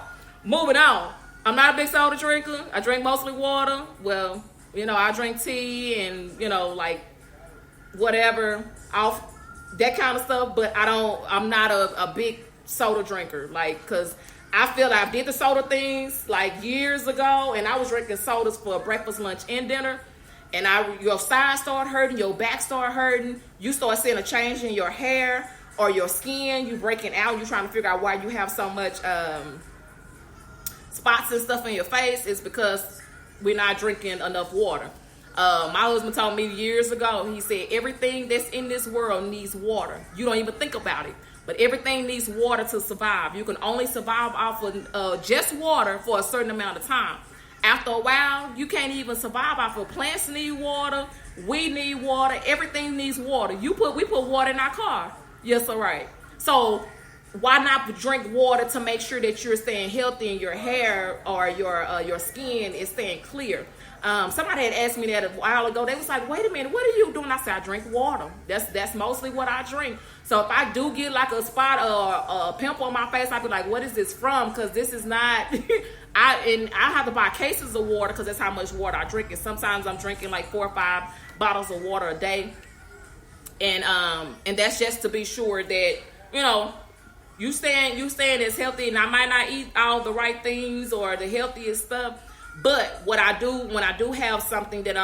moving on. I'm not a big soda drinker. I drink mostly water. Well, I drink tea and, like whatever, off that kind of stuff. But I'm not a big soda drinker. Like, because I feel like I did the soda things like years ago, and I was drinking sodas for breakfast, lunch, and dinner. And your sides start hurting, your back start hurting. You start seeing a change in your hair or your skin. You breaking out. You trying to figure out why you have so much spots and stuff in your face. It's because we're not drinking enough water. My husband told me years ago, he said, everything that's in this world needs water. You don't even think about it, but everything needs water to survive. You can only survive off of just water for a certain amount of time. After a while, you can't even survive off of plants need water, we need water, everything needs water. We put water in our car. Yes, all right. So why not drink water to make sure that you're staying healthy and your hair or your skin is staying clear? Somebody had asked me that a while ago. They was like, wait a minute, what are you doing? I said, I drink water. That's mostly what I drink. So if I do get like a spot or a pimple on my face, I'd be like, what is this from? Because this is not... I have to buy cases of water because that's how much water I drink. And sometimes I'm drinking like 4 or 5 bottles of water a day. And that's just to be sure that, you staying as healthy. And I might not eat all the right things or the healthiest stuff. But what I do when I do have something that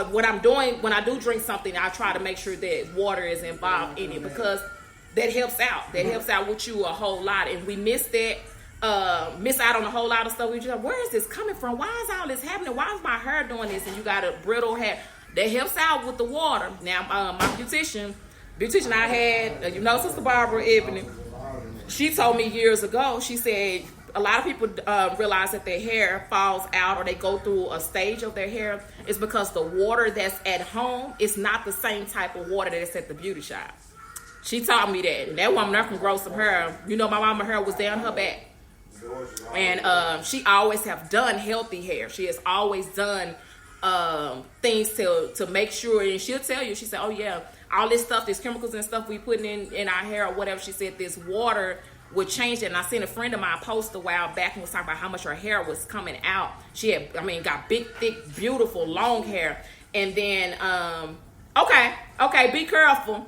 what I'm doing, when I do drink something, I try to make sure that water is involved in it because that helps out. That helps out with you a whole lot. And we miss out on a whole lot of stuff. We just like, where is this coming from? Why is all this happening? Why is my hair doing this? And you got a brittle hair. That helps out with the water. Now, my beautician I had, Sister Barbara Ebony, she told me years ago, she said, a lot of people realize that their hair falls out or they go through a stage of their hair is because the water that's at home is not the same type of water that's at the beauty shop. She taught me that. And that woman there can grow some hair. My mama hair was down her back. And she always have done healthy hair. She has always done things to make sure. And she'll tell you, she said, oh yeah, all this stuff, these chemicals and stuff we putting in our hair or whatever. She said this water would change it. And I seen a friend of mine post a while back and was talking about how much her hair was coming out. She had, got big, thick, beautiful, long hair. And then, okay, be careful.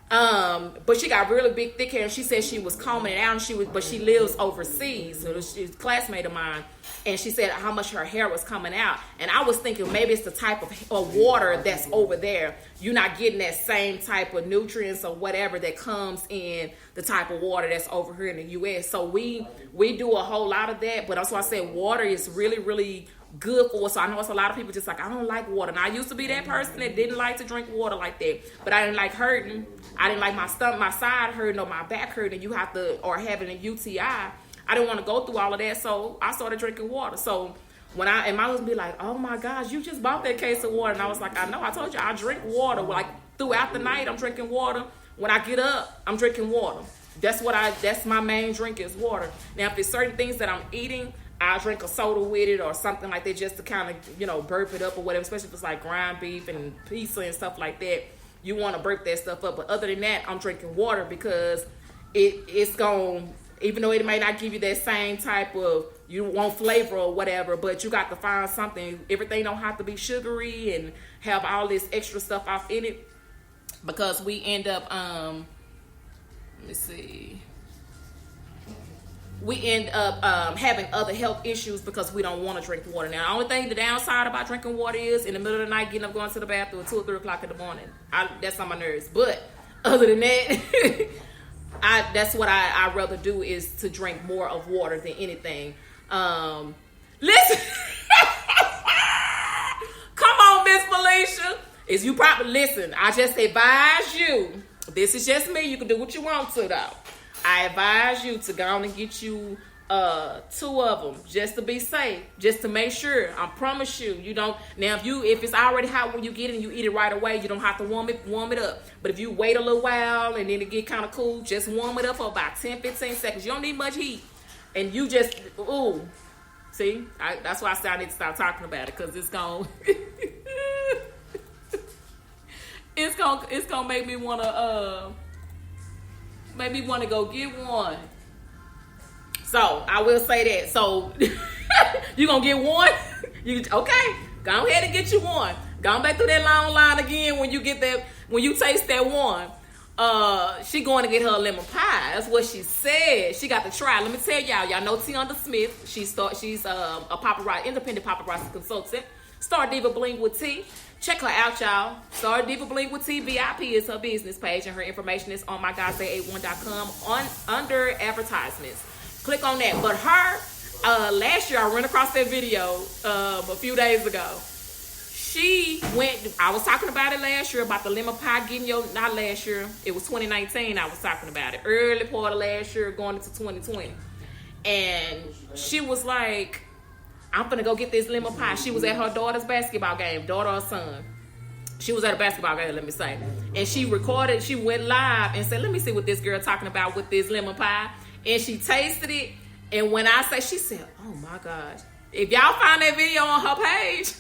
But she got really big, thick hair, and she said she was combing it out, but she lives overseas. So she's a classmate of mine, and she said how much her hair was coming out. And I was thinking maybe it's the type of water that's over there. You're not getting that same type of nutrients or whatever that comes in the type of water that's over here in the U.S. So we do a whole lot of that, but that's why I said water is really, really good for us. So I know it's a lot of people just like, I don't like water. And I used to be that person that didn't like to drink water like that, but I didn't like hurting. I didn't like my stomach, my side hurting or my back hurting. Or having a UTI. I didn't want to go through all of that, so I started drinking water. So and my husband be like, oh my gosh, you just bought that case of water. And I was like, I know, I told you I drink water. Like throughout the night, I'm drinking water. When I get up, I'm drinking water. That's my main drink is water. Now, if there's certain things that I'm eating, I'll drink a soda with it or something like that just to kind of, burp it up or whatever, especially if it's like ground beef and pizza and stuff like that. You want to burp that stuff up. But other than that, I'm drinking water because it's going, even though it may not give you that same type of, you want flavor or whatever, but you got to find something. Everything don't have to be sugary and have all this extra stuff off in it because we end up, let me see. We end up having other health issues because we don't want to drink water. Now, the only thing, the downside about drinking water is in the middle of the night, getting up, going to the bathroom at 2 or 3 o'clock in the morning. That's on my nerves. But other than that, that's what I rather do is to drink more of water than anything. Listen. Come on, Miss Felicia. Is you probably, listen, I just advise you. This is just me. You can do what you want to, though. I advise you to go on and get you 2 of them just to be safe, just to make sure. I promise you don't. Now, if it's already hot when you get it and you eat it right away, you don't have to warm it up. But if you wait a little while and then it get kind of cool, just warm it up for about 10-15 seconds. You don't need much heat, and you just see. That's why I said I need to stop talking about it because it's gonna it's gonna make me wanna go get one. So I will say that. So you gonna get one? Okay? Go ahead and get you one. Go back through that long line again when you get that. When you taste that one. She going to get her a lemon pie. That's what she said. She got to try. Let me tell y'all know Tianda Smith. She's a paparazzi, independent paparazzi consultant. Star Diva Bling with T. Check her out, y'all. Star Diva Bling with T. VIP is her business page, and her information is on mygodsay81.com under advertisements. Click on that. But her, last year I ran across that video a few days ago. She went, I was talking about it last year, about the lemon pie getting not last year, it was 2019 I was talking about it. Early part of last year going into 2020. And she was like, I'm gonna go get this lemon pie. She was at her daughter's basketball game, daughter or son. She was at a basketball game, let me say. And she recorded, she went live and said, let me see what this girl talking about with this lemon pie. And she tasted it. And when I say, she said, oh my gosh. If y'all find that video on her page,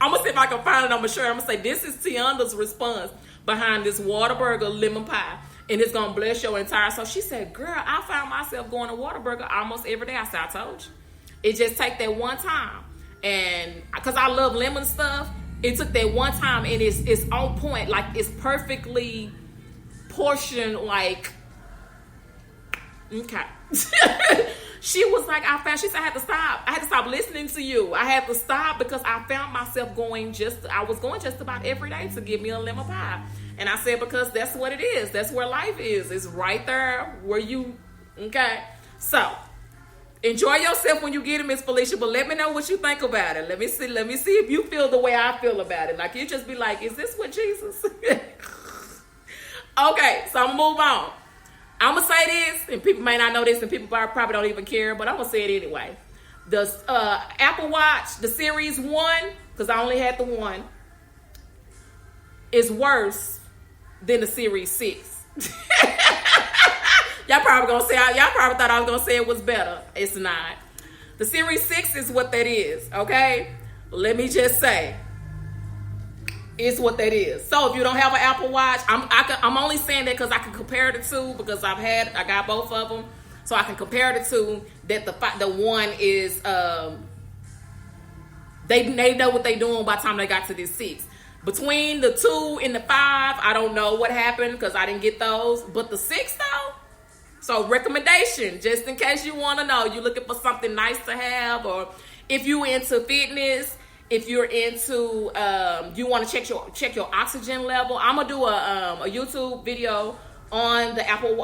I'm going to see if I can find it on my shirt. I'm going to say, this is Tianda's response behind this Whataburger lemon pie. And it's going to bless your entire soul. She said, girl, I found myself going to Whataburger almost every day. I said, I told you. It just take that one time. And because I love lemon stuff, it took that one time. And it's on point. Like, it's perfectly portioned, like, okay. She was like, she said, I had to stop. I had to stop listening to you. I had to stop because I found myself I was going just about every day to give me a lemon pie. And I said, because that's what it is. That's where life is. It's right there where you, okay? So, enjoy yourself when you get it, Miss Felicia, but let me know what you think about it. Let me see if you feel the way I feel about it. Like, you just be like, is this what Jesus? Okay, so I'm going to move on. I'm going to say this, and people may not know this, and people probably don't even care, but I'm going to say it anyway. The Apple Watch, the Series 1, because I only had the one, is worse than the Series 6. Y'all probably thought I was going to say it was better. It's not. The Series 6 is what that is, okay? Let me just say. It's what that is. So if you don't have an Apple Watch, I'm only saying that because I can compare the two, because I got both of them, so I can compare the two. That the one is they know what they're doing by the time they got to this 6. Between the 2 and the 5, I don't know what happened because I didn't get those. But the 6 though, so recommendation, just in case you want to know, you're looking for something nice to have, or if you into fitness. If you're into, you want to check your oxygen level. I'm gonna do a YouTube video on the Apple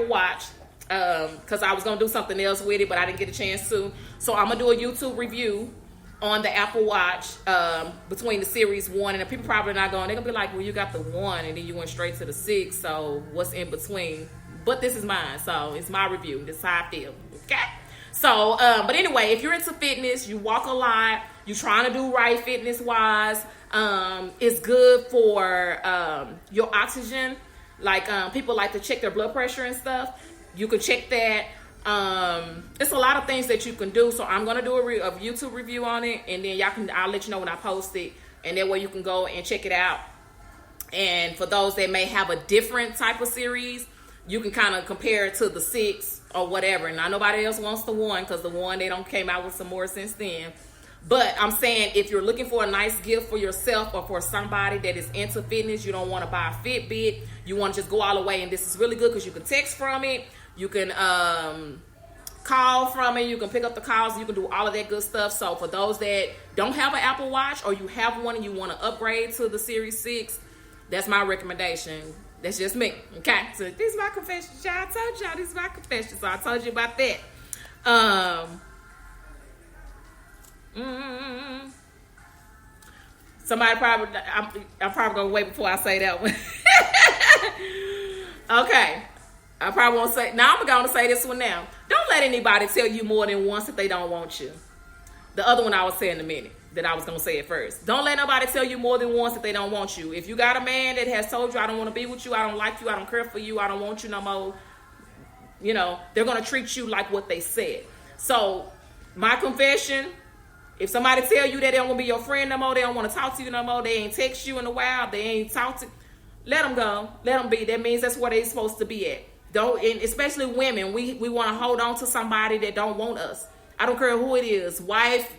Watch, because I was gonna do something else with it, but I didn't get a chance to. So I'm gonna do a YouTube review on the Apple Watch between the Series 1, and the people probably not going. They're gonna be like, well, you got the 1, and then you went straight to the 6. So what's in between? But this is mine, so it's my review. This is how I feel. Okay. So, but anyway, if you're into fitness, you walk a lot, you're trying to do right fitness-wise, it's good for your oxygen. Like, people like to check their blood pressure and stuff. You can check that. It's a lot of things that you can do. So I'm going to do a YouTube review on it, and then I'll let you know when I post it, and that way you can go and check it out. And for those that may have a different type of series, you can kind of compare it to the 6 or whatever. Now, nobody else wants the 1, because the 1, they don't came out with some more since then. But I'm saying, if you're looking for a nice gift for yourself or for somebody that is into fitness, you don't want to buy a Fitbit, you want to just go all the way, and this is really good because you can text from it, you can call from it, you can pick up the calls, you can do all of that good stuff. So for those that don't have an Apple Watch, or you have one and you want to upgrade to the Series 6, that's my recommendation. That's just me. Okay, so this is my confession, y'all. I told y'all this is my confession, so I told you about that. Somebody probably, I'm probably gonna wait before I say that one. Okay, I probably won't say. Now I'm gonna say this one now. Don't let anybody tell you more than once that they don't want you. The other one I will say in a minute. That I was gonna say it first. Don't let nobody tell you more than once that they don't want you. If you got a man that has told you, I don't want to be with you, I don't like you, I don't care for you, I don't want you no more, you know, they're gonna treat you like what they said. So my confession, if somebody tell you that they don't want to be your friend no more, they don't want to talk to you no more, they ain't text you in a while, they ain't talk to, let them go, let them be. That means that's where they're supposed to be at. Don't, and especially women, we want to hold on to somebody that don't want us. I don't care who it is, wife,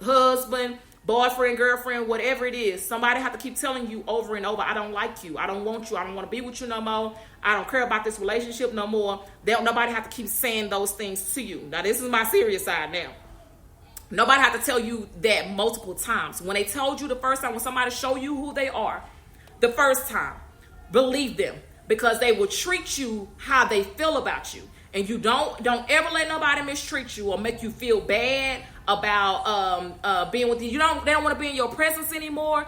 husband, boyfriend, girlfriend, whatever it is. Somebody have to keep telling you over and over, I don't like you, I don't want you, I don't want to be with you no more, I don't care about this relationship no more. Nobody have to keep saying those things to you. Now this is my serious side now. Nobody have to tell you that multiple times. When they told you the first time, when somebody show you who they are the first time, believe them, because they will treat you how they feel about you. And you don't ever let nobody mistreat you or make you feel bad about being with you. They don't want to be in your presence anymore.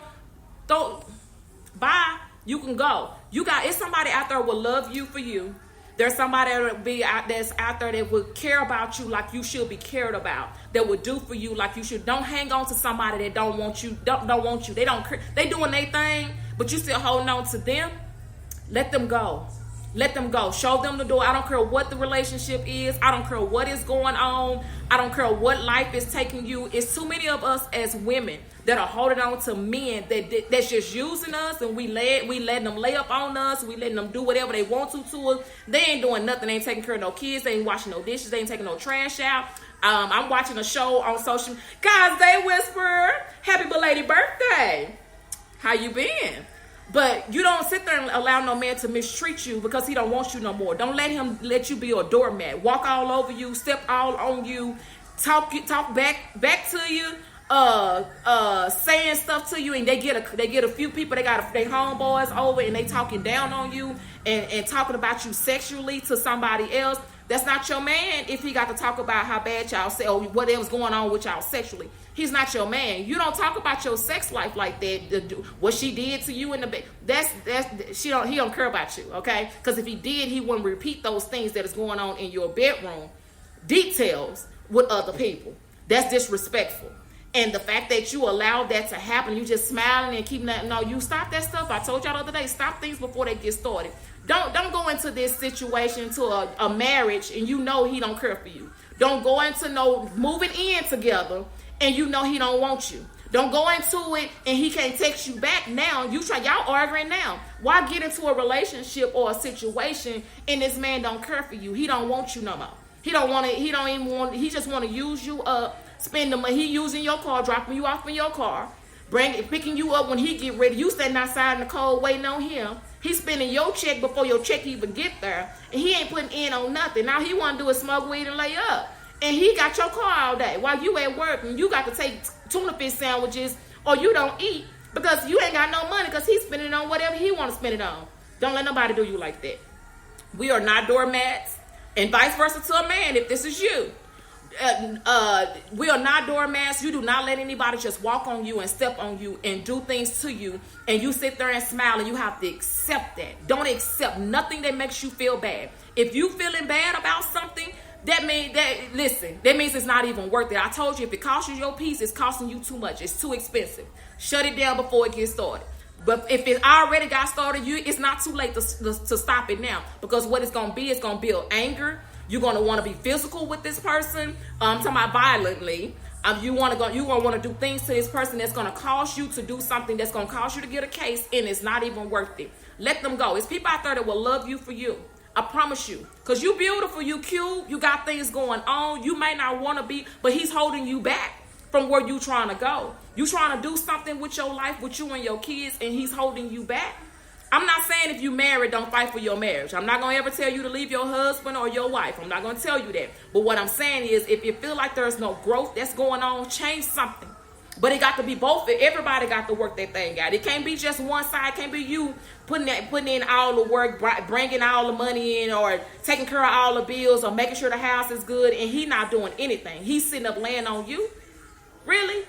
Bye. You can go. It's somebody out there will love you for you. There's somebody that's out there that will care about you like you should be cared about. That will do for you like you should. Don't hang on to somebody that don't want you. Don't want you. They don't care. They doing their thing, but you still holding on to them. Let them go. Let them go. Show them the door. I don't care what the relationship is. I don't care what is going on. I don't care what life is taking you. It's too many of us as women that are holding on to men that's just using us, and we letting them lay up on us. We letting them do whatever they want to us. They ain't doing nothing. They ain't taking care of no kids. They ain't washing no dishes. They ain't taking no trash out. I'm watching a show on social. Guys, they whisper, "Happy belated birthday. How you been?" But you don't sit there and allow no man to mistreat you because he don't want you no more. Don't let him let you be a doormat. Walk all over you, step all on you, talk back to you, saying stuff to you, and they get a few people, they got their homeboys over, and they talking down on you and talking about you sexually to somebody else. That's not your man if he got to talk about how bad y'all say or whatever's going on with y'all sexually. He's not your man. You don't talk about your sex life like that. What she did to you in the bed. He don't care about you, okay? Because if he did, he wouldn't repeat those things that is going on in your bedroom details with other people. That's disrespectful. And the fact that you allowed that to happen, you just smiling and keep that. No, you stop that stuff. I told y'all the other day, stop things before they get started. Don't go into this situation to a marriage and you know he don't care for you. Don't go into moving in together and you know he don't want you. Don't go into it and he can't text you back now. Y'all arguing now. Why get into a relationship or a situation and this man don't care for you? He don't want you no more. He just want to use you up. Spend the money. He using your car, dropping you off in your car, picking you up when he get ready. You standing outside in the cold waiting on him. He's spending your check before your check even get there, and he ain't putting in on nothing. Now he want to do is smoke weed and lay up, and he got your car all day while you at work, and you got to take tuna fish sandwiches, or you don't eat because you ain't got no money because he's spending it on whatever he want to spend it on. Don't let nobody do you like that. We are not doormats, and vice versa to a man if this is you. We are not doormats. You do not let anybody just walk on you and step on you and do things to you, and you sit there and smile, and you have to accept that. Don't accept nothing that makes you feel bad. If you feeling bad about something, that means it's not even worth it. I told you, if it costs you your peace, it's costing you too much. It's too expensive. Shut it down before it gets started. But if it already got started, it's not too late to stop it now, because what it's gonna be, it's gonna build anger. You're going to want to be physical with this person. I'm talking about violently. You're going to want to do things to this person that's going to cause you to do something that's going to cause you to get a case, and it's not even worth it. Let them go. It's people out there that will love you for you. I promise you. Because you beautiful, you cute, you got things going on. You may not want to be, but he's holding you back from where you trying to go. You trying to do something with your life, with you and your kids, and he's holding you back. I'm not saying if you married, don't fight for your marriage. I'm not going to ever tell you to leave your husband or your wife. I'm not going to tell you that. But what I'm saying is, if you feel like there's no growth that's going on, change something. But it got to be both. Everybody got to work that thing out. It can't be just one side. It can't be you putting in all the work, bringing all the money in, or taking care of all the bills, or making sure the house is good, and he not doing anything. He's sitting up laying on you. Really?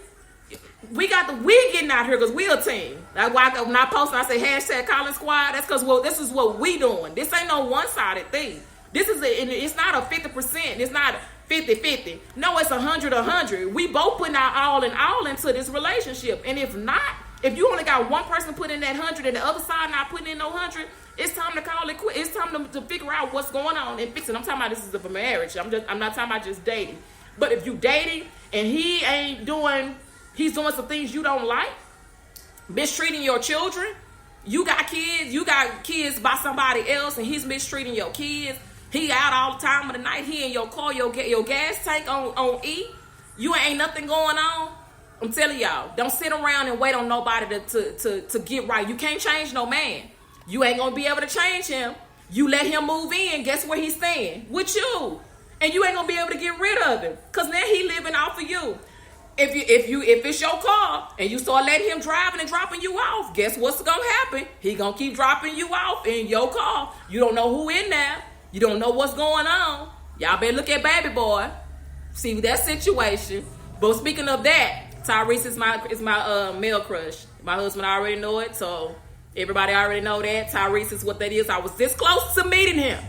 We getting out here because we a team. That's why when I post, I say hashtag Collins Squad. That's because this is what we doing. This ain't no one-sided thing. It's not a 50%. It's not 50-50. No, it's 100-100. We both putting our all and all into this relationship. And if you only got one person putting in that 100 and the other side not putting in no 100, it's time to call it quit. It's time to figure out what's going on and fix it. I'm talking about this is a marriage. I'm not talking about just dating. But if you dating and he's doing some things you don't like, mistreating your children, You got kids by somebody else, and he's mistreating your kids. He out all the time of the night. He in your car, your gas tank on E. You ain't nothing going on. I'm telling y'all, don't sit around and wait on nobody to get right. You can't change no man. You ain't gonna be able to change him. You let him move in. Guess where he's staying? With you, and you ain't gonna be able to get rid of him, cause now he living off of you. If it's your car and you start letting him driving and dropping you off, guess what's gonna happen? He gonna keep dropping you off in your car. You don't know who in there. You don't know what's going on. Y'all better look at baby boy. See that situation. But speaking of that, Tyrese is my male crush. My husband already know it, so everybody already know that. Tyrese is what that is. I was this close to meeting him.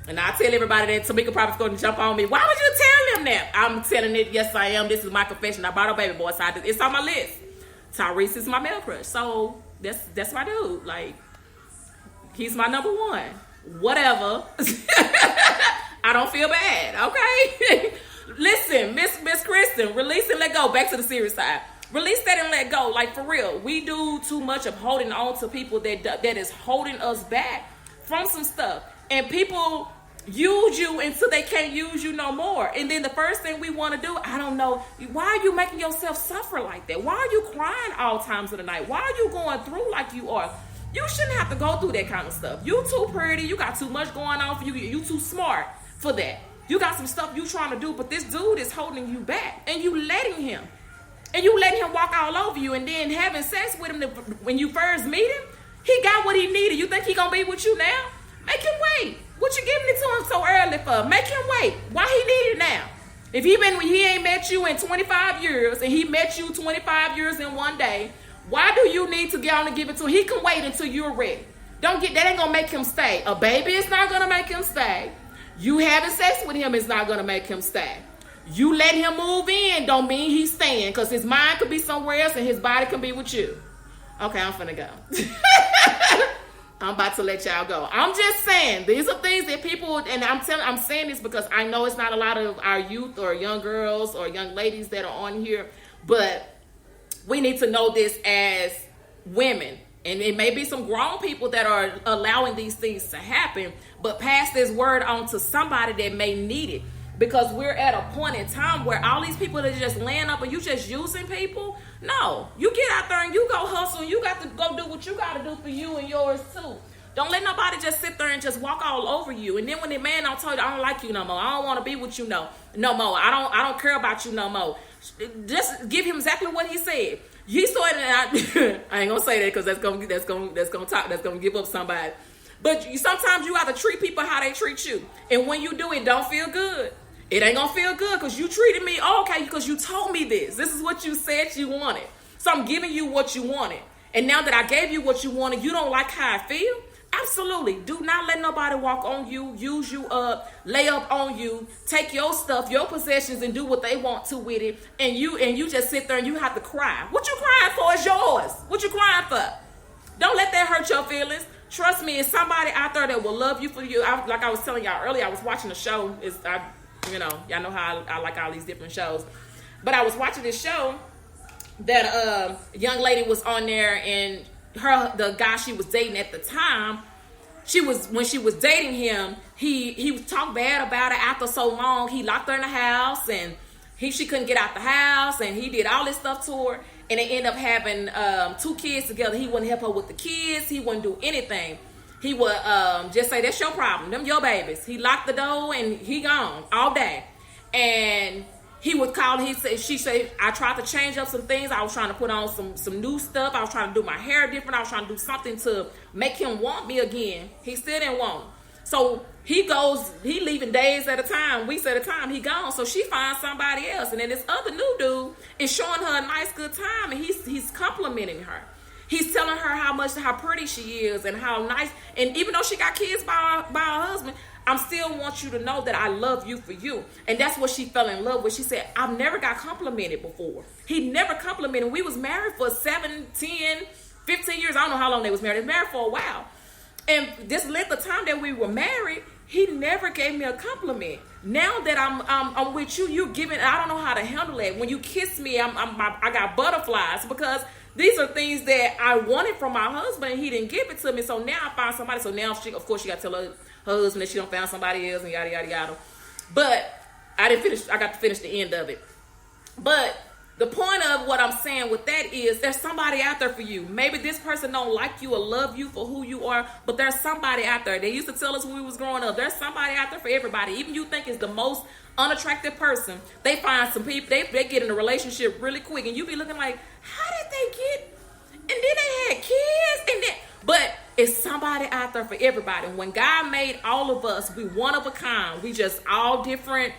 And I tell everybody that Tamika probably's going to jump on me. Why would you tell him that? I'm telling it, yes I am. This is my confession. I brought a baby boy, so it's on my list. Tyrese is my male crush. So that's my dude. Like, he's my number one. Whatever. I don't feel bad, okay? Listen, Miss Kristen, release and let go. Back to the serious side. Release that and let go. Like, for real. We do too much of holding on to people that is holding us back from some stuff. And people use you until they can't use you no more. And then the first thing we want to do, I don't know, why are you making yourself suffer like that? Why are you crying all times of the night? Why are you going through like you are? You shouldn't have to go through that kind of stuff. You too pretty. You got too much going on for you. You too smart for that. You got some stuff you trying to do, but this dude is holding you back. And you letting him. And you letting him walk all over you. And then having sex with him when you first meet him, he got what he needed. You think he going to be with you now? Make him wait. What you giving it to him so early for? Make him wait. Why he need it now? If he ain't met you in 25 years and he met you 25 years in one day, why do you need to get on and give it to him? He can wait until you're ready. That ain't gonna make him stay. A baby is not gonna make him stay. You having sex with him is not gonna make him stay. You let him move in don't mean he's staying, because his mind could be somewhere else and his body can be with you. Okay, I'm finna go. I'm about to let y'all go. I'm just saying, these are things that people, and I'm saying this because I know it's not a lot of our youth or young girls or young ladies that are on here, but we need to know this as women. And it may be some grown people that are allowing these things to happen, but pass this word on to somebody that may need it. Because we're at a point in time where all these people are just laying up and you just using people. No, you get out there and you go hustle. And you got to go do what you got to do for you and yours too. Don't let nobody just sit there and just walk all over you. And then when the man don't tell you, I don't like you no more, I don't want to be with you no more, I don't care about you no more. Just give him exactly what he said. He started, and I ain't gonna say that because that's gonna give up somebody. But sometimes you have to treat people how they treat you, and when you do, it don't feel good. It ain't gonna feel good because you treated me okay because you told me this. This is what you said you wanted, so I'm giving you what you wanted. And now that I gave you what you wanted, you don't like how I feel. Absolutely. Do not let nobody walk on you, use you up, lay up on you, take your stuff, your possessions, and do what they want to with it. And you just sit there and you have to cry. What you crying for is yours. What you crying for? Don't let that hurt your feelings. Trust me, it's somebody out there that will love you for you. Like I was telling y'all earlier, I was watching a show. Y'all know how I like all these different shows. But I was watching this show that a young lady was on there, and the guy she was dating at the time, when she was dating him, he was talking bad about her after so long. He locked her in the house, and she couldn't get out the house, and he did all this stuff to her, and they ended up having 2 kids together. He wouldn't help her with the kids. He wouldn't do anything. He would just say, that's your problem, them your babies. He locked the door and he gone all day. And he would call, she said, I tried to change up some things. I was trying to put on some new stuff. I was trying to do my hair different. I was trying to do something to make him want me again. He still didn't want me. So he leaving days at a time, weeks at a time, he gone. So she finds somebody else. And then this other new dude is showing her a nice, good time. And he's complimenting her. He's telling her how pretty she is and how nice. And even though she got kids by her husband, I still want you to know that I love you for you. And that's what she fell in love with. She said, I've never got complimented before. He never complimented. We was married for 7, 10, 15 years. I don't know how long they was married. They was married for a while. And this length of time that we were married, he never gave me a compliment. Now that I'm with you, you're giving, I don't know how to handle it. When you kiss me, I got butterflies because These are things that I wanted from my husband, and he didn't give it to me. So now I find somebody. So now, of course, she got to tell her husband that she don't found somebody else and yada, yada, yada. But I didn't finish. I got to finish the end of it. But the point of what I'm saying with that is there's somebody out there for you. Maybe this person don't like you or love you for who you are, but there's somebody out there. They used to tell us when we was growing up, there's somebody out there for everybody. Even you think is the most unattractive person, they find some people, they get in a relationship really quick, and you be looking like, how did they get? And then they had kids, and then, but it's somebody out there for everybody. When God made all of us, we one of a kind. We just all different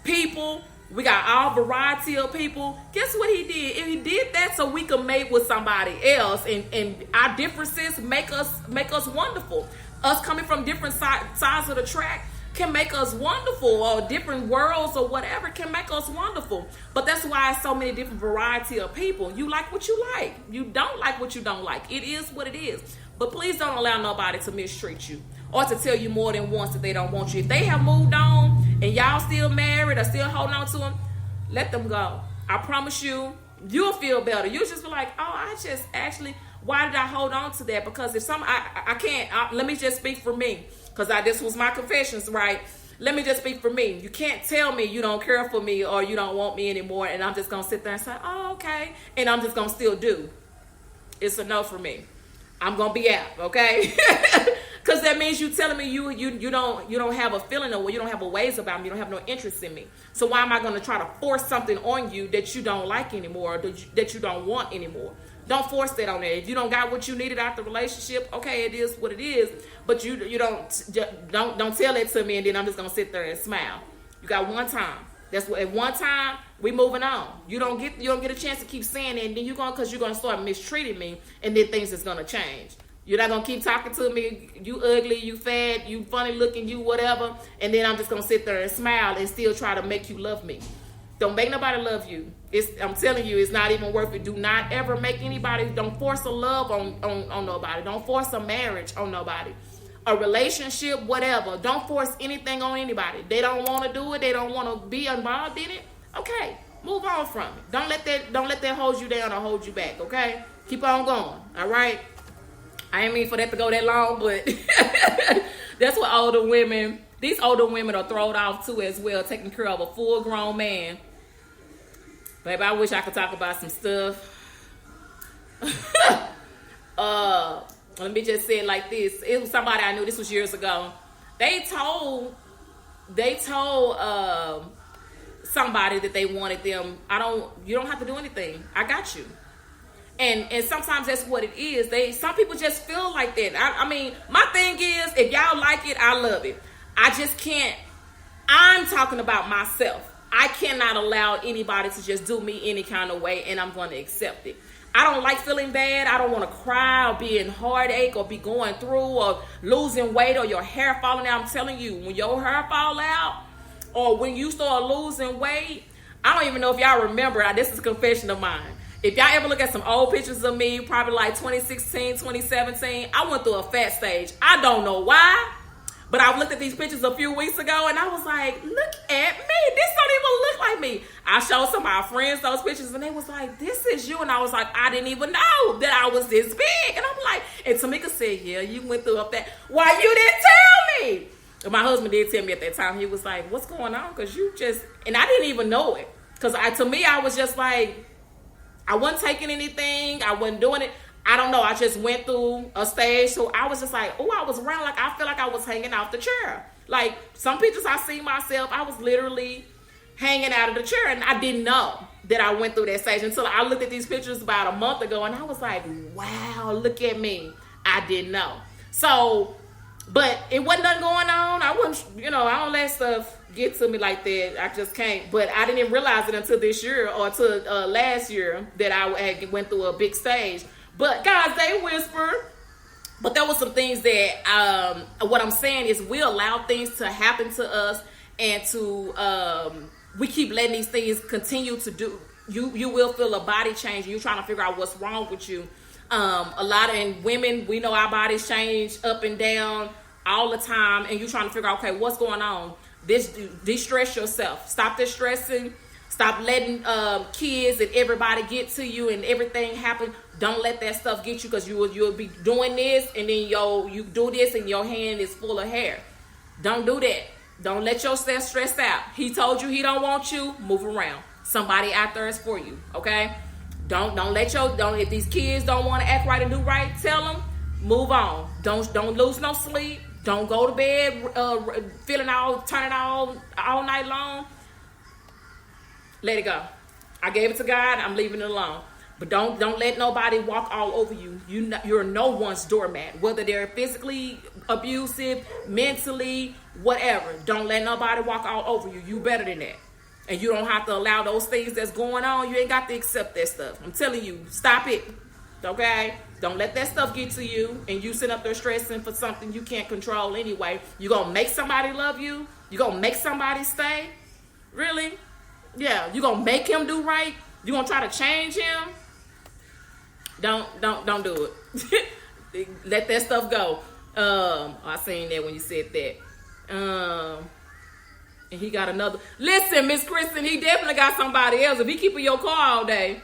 people. We got all variety of people. Guess what he did? He did that so we could mate with somebody else, and our differences make us wonderful. Us coming from different sides of the track can make us wonderful, or different worlds or whatever can make us wonderful. But that's why it's so many different variety of people. You like what you like. You don't like what you don't like. It is what it is. But please don't allow nobody to mistreat you or to tell you more than once that they don't want you. If they have moved on and y'all still married or still holding on to them, let them go. I promise you, you'll feel better. You'll just be like, oh, I just actually, why did I hold on to that? Because if I can't, let me just speak for me. Because this was my confessions, right? Let me just speak for me. You can't tell me you don't care for me or you don't want me anymore, and I'm just going to sit there and say, oh, okay. And I'm just going to still do. It's a no for me. I'm going to be out, okay? Because that means you telling me you don't have a feeling or you don't have a ways about me. You don't have no interest in me. So why am I going to try to force something on you that you don't like anymore, or that you don't want anymore? Don't force that on there. If you don't got what you needed out the relationship, okay, it is what it is. But you don't tell it to me, and then I'm just gonna sit there and smile. You got one time. That's what. At one time, we moving on. You don't get a chance to keep saying it, and then you're gonna start mistreating me, and then things is gonna change. You're not gonna keep talking to me. You ugly, you fat, you funny looking, you whatever, and then I'm just gonna sit there and smile and still try to make you love me. Don't make nobody love you. I'm telling you, it's not even worth it. Do not ever make anybody, don't force a love on nobody. Don't force a marriage on nobody. A relationship, whatever. Don't force anything on anybody. They don't want to do it. They don't want to be involved in it. Okay, move on from it. Don't let that hold you down or hold you back, okay? Keep on going, all right? I ain't mean for that to go that long, but that's what these older women are thrown off too as well, taking care of a full-grown man. Baby, I wish I could talk about some stuff. Let me just say it like this. It was somebody I knew, this was years ago. They told somebody that they wanted them, you don't have to do anything. I got you. And sometimes that's what it is. Some people just feel like that. I mean, my thing is, if y'all like it, I love it. I just can't. I'm talking about myself. I cannot allow anybody to just do me any kind of way, and I'm going to accept it. I don't like feeling bad. I don't want to cry or be in heartache or be going through or losing weight or your hair falling out. I'm telling you, when your hair fall out or when you start losing weight, I don't even know if y'all remember. This is a confession of mine. If y'all ever look at some old pictures of me, probably like 2016, 2017, I went through a fat stage. I don't know why. But I looked at these pictures a few weeks ago and I was like, look at me. This don't even look like me. I showed some of my friends those pictures and they was like, this is you. And I was like, I didn't even know that I was this big. And I'm like, and Tamika said, yeah, you went through up that. Why you didn't tell me? And my husband did tell me at that time. He was like, what's going on? Because you just, and I didn't even know it. Because to me, I was just like, I wasn't taking anything. I wasn't doing it. I don't know. I just went through a stage. So I was just like, oh, I was around. Like, I feel like I was hanging off the chair. Like, some pictures I see myself, I was literally hanging out of the chair. And I didn't know that I went through that stage until I looked at these pictures about a month ago. And I was like, wow, look at me. I didn't know. So, but it wasn't nothing going on. I wouldn't, I don't let stuff get to me like that. I just can't. But I didn't realize it until this year or until last year that I had went through a big stage. But guys, they whisper. But there was some things that what I'm saying is we allow things to happen to us, and to we keep letting these things continue to do. You will feel a body change. You're trying to figure out what's wrong with you. A lot of women, we know our bodies change up and down all the time, and you're trying to figure out, okay, what's going on? De-stress yourself. Stop distressing. Stop letting kids and everybody get to you and everything happen. Don't let that stuff get you, because you'll be doing this and then you do this and your hand is full of hair. Don't do that. Don't let yourself stress out. He told you he don't want you, move around. Somebody out there is for you, okay? Don't if these kids don't want to act right and do right, tell them, move on. Don't lose no sleep. Don't go to bed turning all night long. Let it go. I gave it to God. I'm leaving it alone. But don't let nobody walk all over you. You're no one's doormat. Whether they're physically abusive, mentally, whatever. Don't let nobody walk all over you. You better than that. And you don't have to allow those things that's going on. You ain't got to accept that stuff. I'm telling you, stop it. Okay? Don't let that stuff get to you and you sit up there stressing for something you can't control anyway. You gonna make somebody love you? You gonna make somebody stay? Really? Yeah, you gonna make him do right? You gonna try to change him? Don't do it. Let that stuff go. I seen that when you said that. And he got another. Listen, Miss Kristen, he definitely got somebody else. If he keeping your car all day,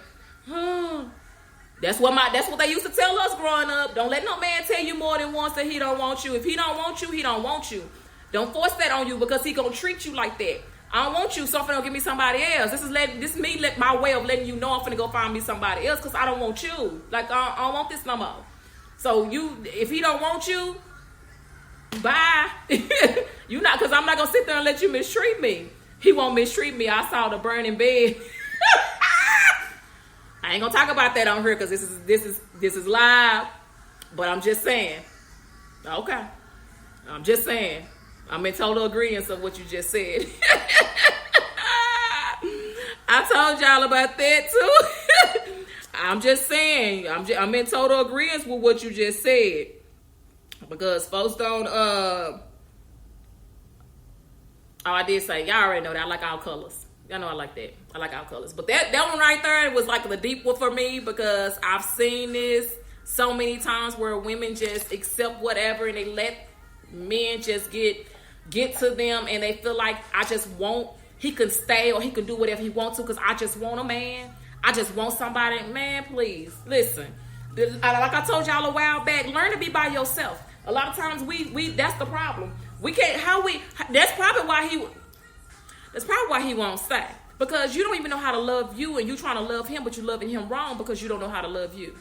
that's what they used to tell us growing up. Don't let no man tell you more than once that he don't want you. If he don't want you, he don't want you. Don't force that on you, because he gonna treat you like that. I don't want you, so I'm finna go give me somebody else. This is my way of letting you know I'm finna go find me somebody else, because I don't want you. Like, I don't want this no more. So if he don't want you, bye. You not, because I'm not gonna sit there and let you mistreat me. He won't mistreat me. I saw the burning bed. I ain't gonna talk about that on here, because this is live. But I'm just saying. Okay. I'm just saying. I'm in total agreement of what you just said. I told y'all about that too. I'm just saying. I'm in total agreement with what you just said. Because folks don't I did say, y'all already know that I like all colors. Y'all know I like that. I like all colors. But that one right there was like the deep one for me, because I've seen this so many times where women just accept whatever and they let men just get to them, and they feel like he can stay or he can do whatever he wants to, because I just want a man. I just want somebody. Man, please, listen. Like I told y'all a while back, learn to be by yourself. A lot of times we that's the problem. We can't, that's probably why he won't stay. Because you don't even know how to love you, and you trying to love him, but you're loving him wrong because you don't know how to love you.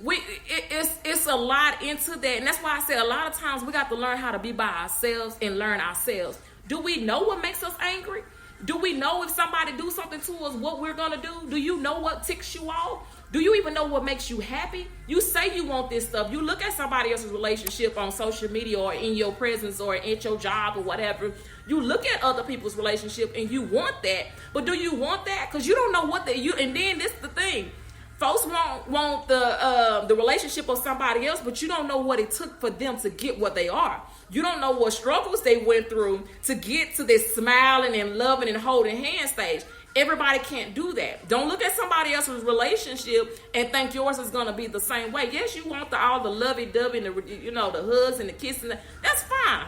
It's a lot into that, and that's why I said a lot of times we got to learn how to be by ourselves and learn ourselves. Do we know what makes us angry? Do we know if somebody do something to us, what we're gonna do? Do you know what ticks you off? Do you even know what makes you happy? You say you want this stuff. You look at somebody else's relationship on social media or in your presence or at your job or whatever. You look at other people's relationship and you want that, but do you want that? Because you don't know what and then this is the thing. Folks want the relationship of somebody else, but you don't know what it took for them to get what they are. You don't know what struggles they went through to get to this smiling and loving and holding hand stage. Everybody can't do that. Don't look at somebody else's relationship and think yours is going to be the same way. Yes, you want all the lovey-dovey and the hugs and the kissing. That's fine.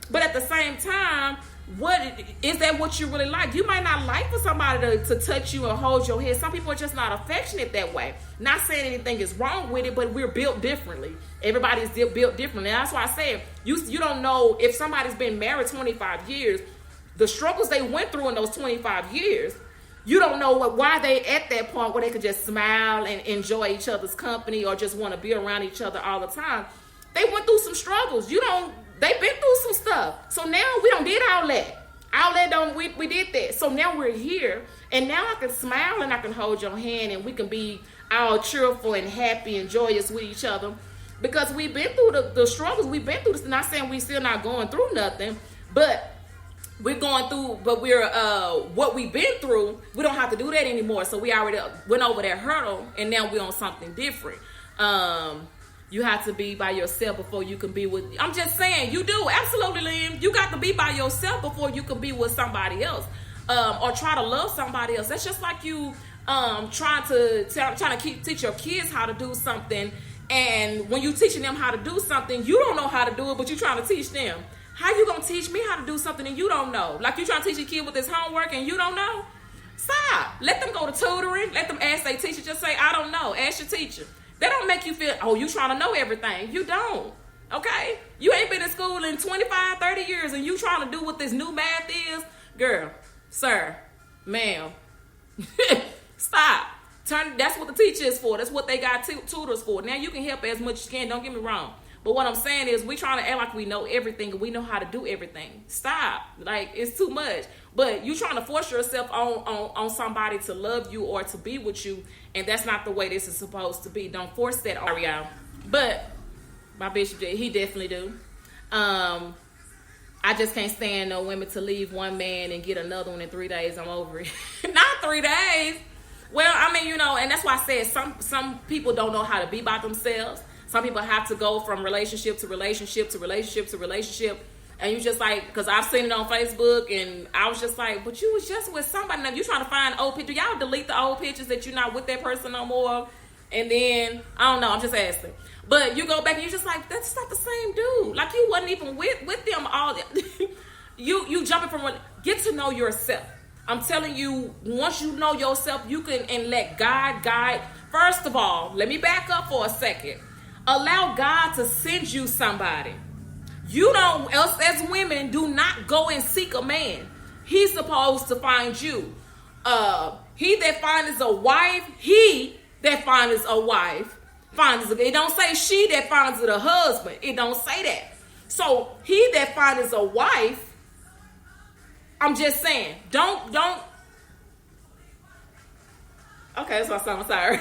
But at the same time, is that what you really like? You might not like for somebody to touch you and hold your head. Some people are just not affectionate that way. Not saying anything is wrong with it, but we're built differently. Everybody's built differently. And that's why I said you don't know if somebody's been married 25 years, the struggles they went through in those 25 years. You don't know why they at that point where they could just smile and enjoy each other's company or just want to be around each other all the time. They went through some struggles. They've been through some stuff. So now we don't did all that. We did that. So now we're here, and now I can smile and I can hold your hand, and we can be all cheerful and happy and joyous with each other, because we've been through the struggles. We've been through this. Not saying we still not going through nothing, but we're going through. But we're what we've been through. We don't have to do that anymore. So we already went over that hurdle, and now we're on something different. You have to be by yourself before you can be with. I'm just saying, you do. Absolutely, Lynn. You got to be by yourself before you can be with somebody else. Or try to love somebody else. That's just like you trying to teach your kids how to do something. And when you teaching them how to do something, you don't know how to do it, but you're trying to teach them. How you going to teach me how to do something and you don't know? Like you trying to teach your kid with his homework and you don't know? Stop. Let them go to tutoring. Let them ask their teacher. Just say, I don't know. Ask your teacher. They don't make you feel, oh, you trying to know everything. You don't. Okay? You ain't been in school in 25, 30 years and you trying to do what this new math is. Girl, sir, ma'am, stop. That's what the teacher is for. That's what they got tutors for. Now you can help as much as you can. Don't get me wrong. But what I'm saying is we trying to act like we know everything and we know how to do everything. Stop. Like, it's too much. But you trying to force yourself on somebody to love you or to be with you, and that's not the way this is supposed to be. Don't force that on y'all. But my bishop, he definitely do. I just can't stand no women to leave one man and get another one in 3 days. I'm over it. Not 3 days. Well, I mean, you know, and that's why I said some people don't know how to be by themselves. Some people have to go from relationship to relationship to relationship to relationship. And you just like, because I've seen it on Facebook, and I was just like, but you was just with somebody. Now you trying to find old pictures. Y'all delete the old pictures that you're not with that person no more. And then, I don't know, I'm just asking. But you go back and you're just like, that's not the same dude. Like you wasn't even with them all. you jumping from, get to know yourself. I'm telling you, once you know yourself, you can, and let God guide. First of all, let me back up for a second. Allow God to send you somebody. You don't, us as women, do not go and seek a man. He's supposed to find you. He that findeth a wife, he that findeth a wife, findeth it don't say she that findeth a husband. It don't say that. So he that findeth a wife, I'm just saying, don't. Okay, that's what I'm sorry.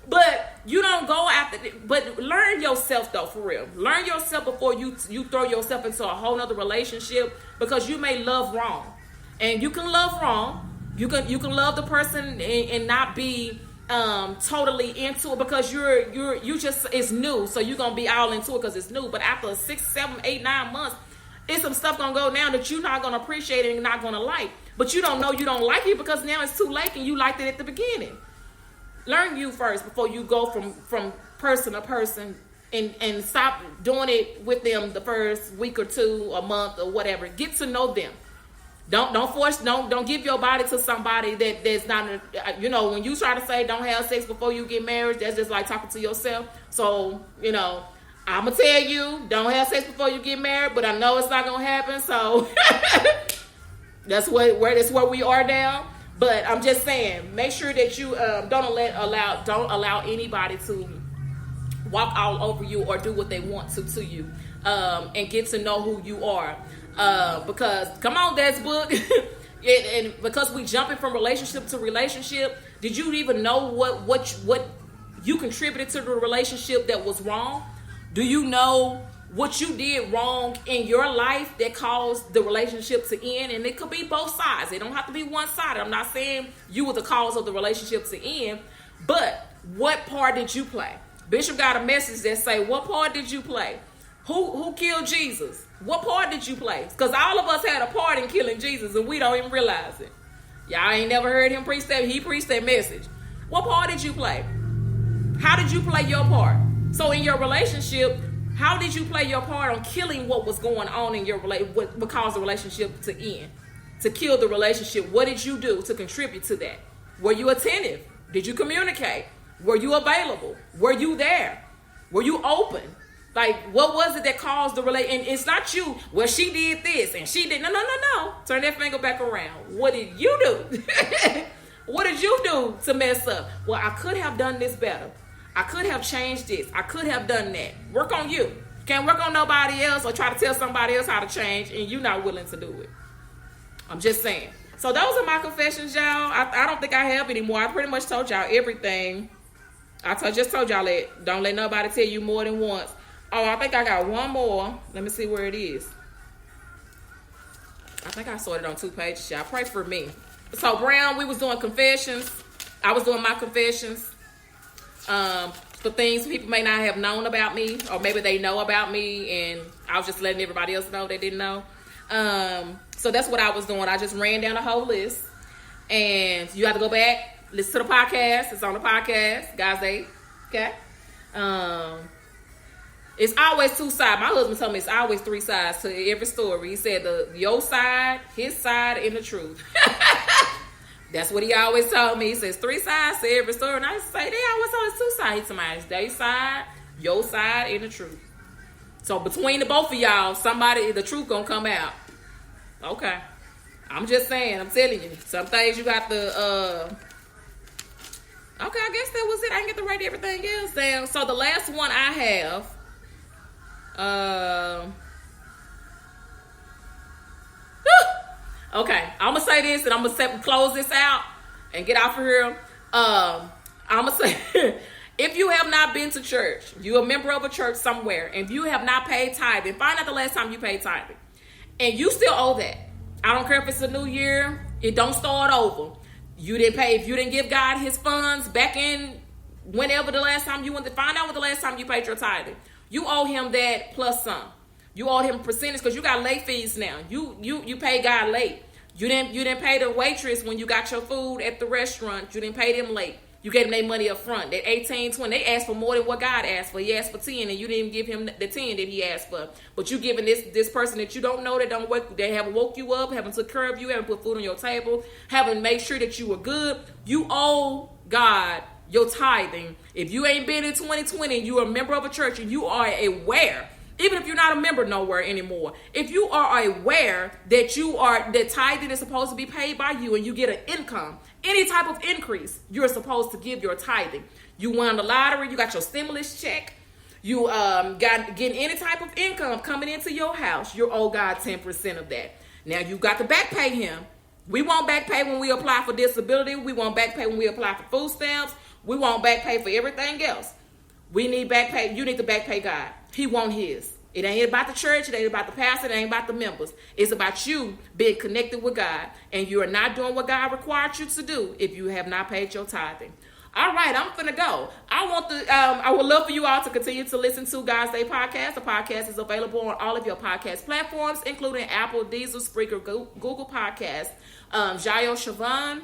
But you don't go after, but learn yourself though, for real. Learn yourself before you throw yourself into a whole nother relationship, because you may love wrong. And you can love wrong. You can love the person and not be totally into it, because you just, it's new. So you're going to be all into it because it's new. But after 6, 7, 8, 9 months, it's some stuff going to go down that you're not going to appreciate and not going to like. But you don't know you don't like it because now it's too late and you liked it at the beginning. Learn you first before you go from person to person and stop doing it with them the first week or two, a month or whatever. Get to know them. Don't force, don't give your body to somebody that's not, you know, when you try to say don't have sex before you get married, that's just like talking to yourself. So, you know, I'm going to tell you, don't have sex before you get married, but I know it's not going to happen. So that's where we are now. But I'm just saying, make sure that you don't allow anybody to walk all over you or do what they want to you, and get to know who you are. Because come on, that's book. And because we jumping from relationship to relationship, did you even know what you contributed to the relationship that was wrong? Do you know what you did wrong in your life that caused the relationship to end? And it could be both sides. It don't have to be one-sided. I'm not saying you were the cause of the relationship to end, but what part did you play? Bishop got a message that say, what part did you play? Who killed Jesus? What part did you play? Because all of us had a part in killing Jesus and we don't even realize it. Y'all ain't never heard him preach that. He preached that message. What part did you play? How did you play your part? So in your relationship, how did you play your part on killing what was going on in your relationship, what caused the relationship to end, to kill the relationship? What did you do to contribute to that? Were you attentive? Did you communicate? Were you available? Were you there? Were you open? Like, what was it that caused the relationship? And it's not you. Well, she did this and she did. No. Turn that finger back around. What did you do? What did you do to mess up? Well, I could have done this better. I could have changed this. I could have done that. Work on you. Can't work on nobody else or try to tell somebody else how to change and you're not willing to do it. I'm just saying. So those are my confessions, y'all. I don't think I have anymore. I pretty much told y'all everything. Just told y'all that. Don't let nobody tell you more than once. Oh, I think I got one more. Let me see where it is. I think I sorted on 2 pages, y'all. Pray for me. So, Brown, we was doing confessions. I was doing my confessions. For things people may not have known about me, or maybe they know about me, and I was just letting everybody else know they didn't know. So that's what I was doing. I just ran down the whole list, and you have to go back, listen to the podcast. It's on the podcast, guys. Okay. It's always 2 sides. My husband told me it's always 3 sides to every story. He said your side, his side, and the truth. That's what he always told me. He says 3 sides to every story. And I used to say, they always told us 2 sides to mine. It's their side, your side, and the truth. So between the both of y'all, the truth gonna come out. Okay. I'm just saying, I'm telling you. Some things you got to, okay, I guess that was it. I didn't get to write everything else down. So the last one I have, okay, I'm gonna say this and I'm gonna close this out and get off of here. I'm gonna say, if you have not been to church, you're a member of a church somewhere, and if you have not paid tithing, find out the last time you paid tithing, and you still owe that. I don't care if it's a new year. It don't start over. You didn't pay. If you didn't give God His funds back in whenever the last time you went to find out when the last time you paid your tithing, you owe Him that plus some. You owe Him percentage because you got late fees now. You pay God late. You didn't pay the waitress when you got your food at the restaurant. You didn't pay them late. You gave them their money up front. That 18, 20, they asked for more than what God asked for. He asked for 10, and you didn't give him the 10 that he asked for. But you giving this person that you don't know, that don't work, they haven't woke you up, haven't took care of you, haven't put food on your table, haven't made sure that you were good. You owe God your tithing. If you ain't been in 2020 and you're a member of a church and you are aware, even if you're not a member nowhere anymore, if you are aware that tithing is supposed to be paid by you and you get an income, any type of increase, you're supposed to give your tithing. You won the lottery, you got your stimulus check, you getting any type of income coming into your house, you owe God 10% of that. Now you got to back pay Him. We won't back pay when we apply for disability. We won't back pay when we apply for food stamps. We won't back pay for everything else. We need back pay. You need to back pay God. He want His. It ain't about the church. It ain't about the pastor. It ain't about the members. It's about you being connected with God. And you are not doing what God required you to do if you have not paid your tithing. All right, I'm finna go. I would love for you all to continue to listen to God's Day Podcast. The podcast is available on all of your podcast platforms, including Apple, Diesel, Spreaker, Google Podcasts, Jayo Siobhan,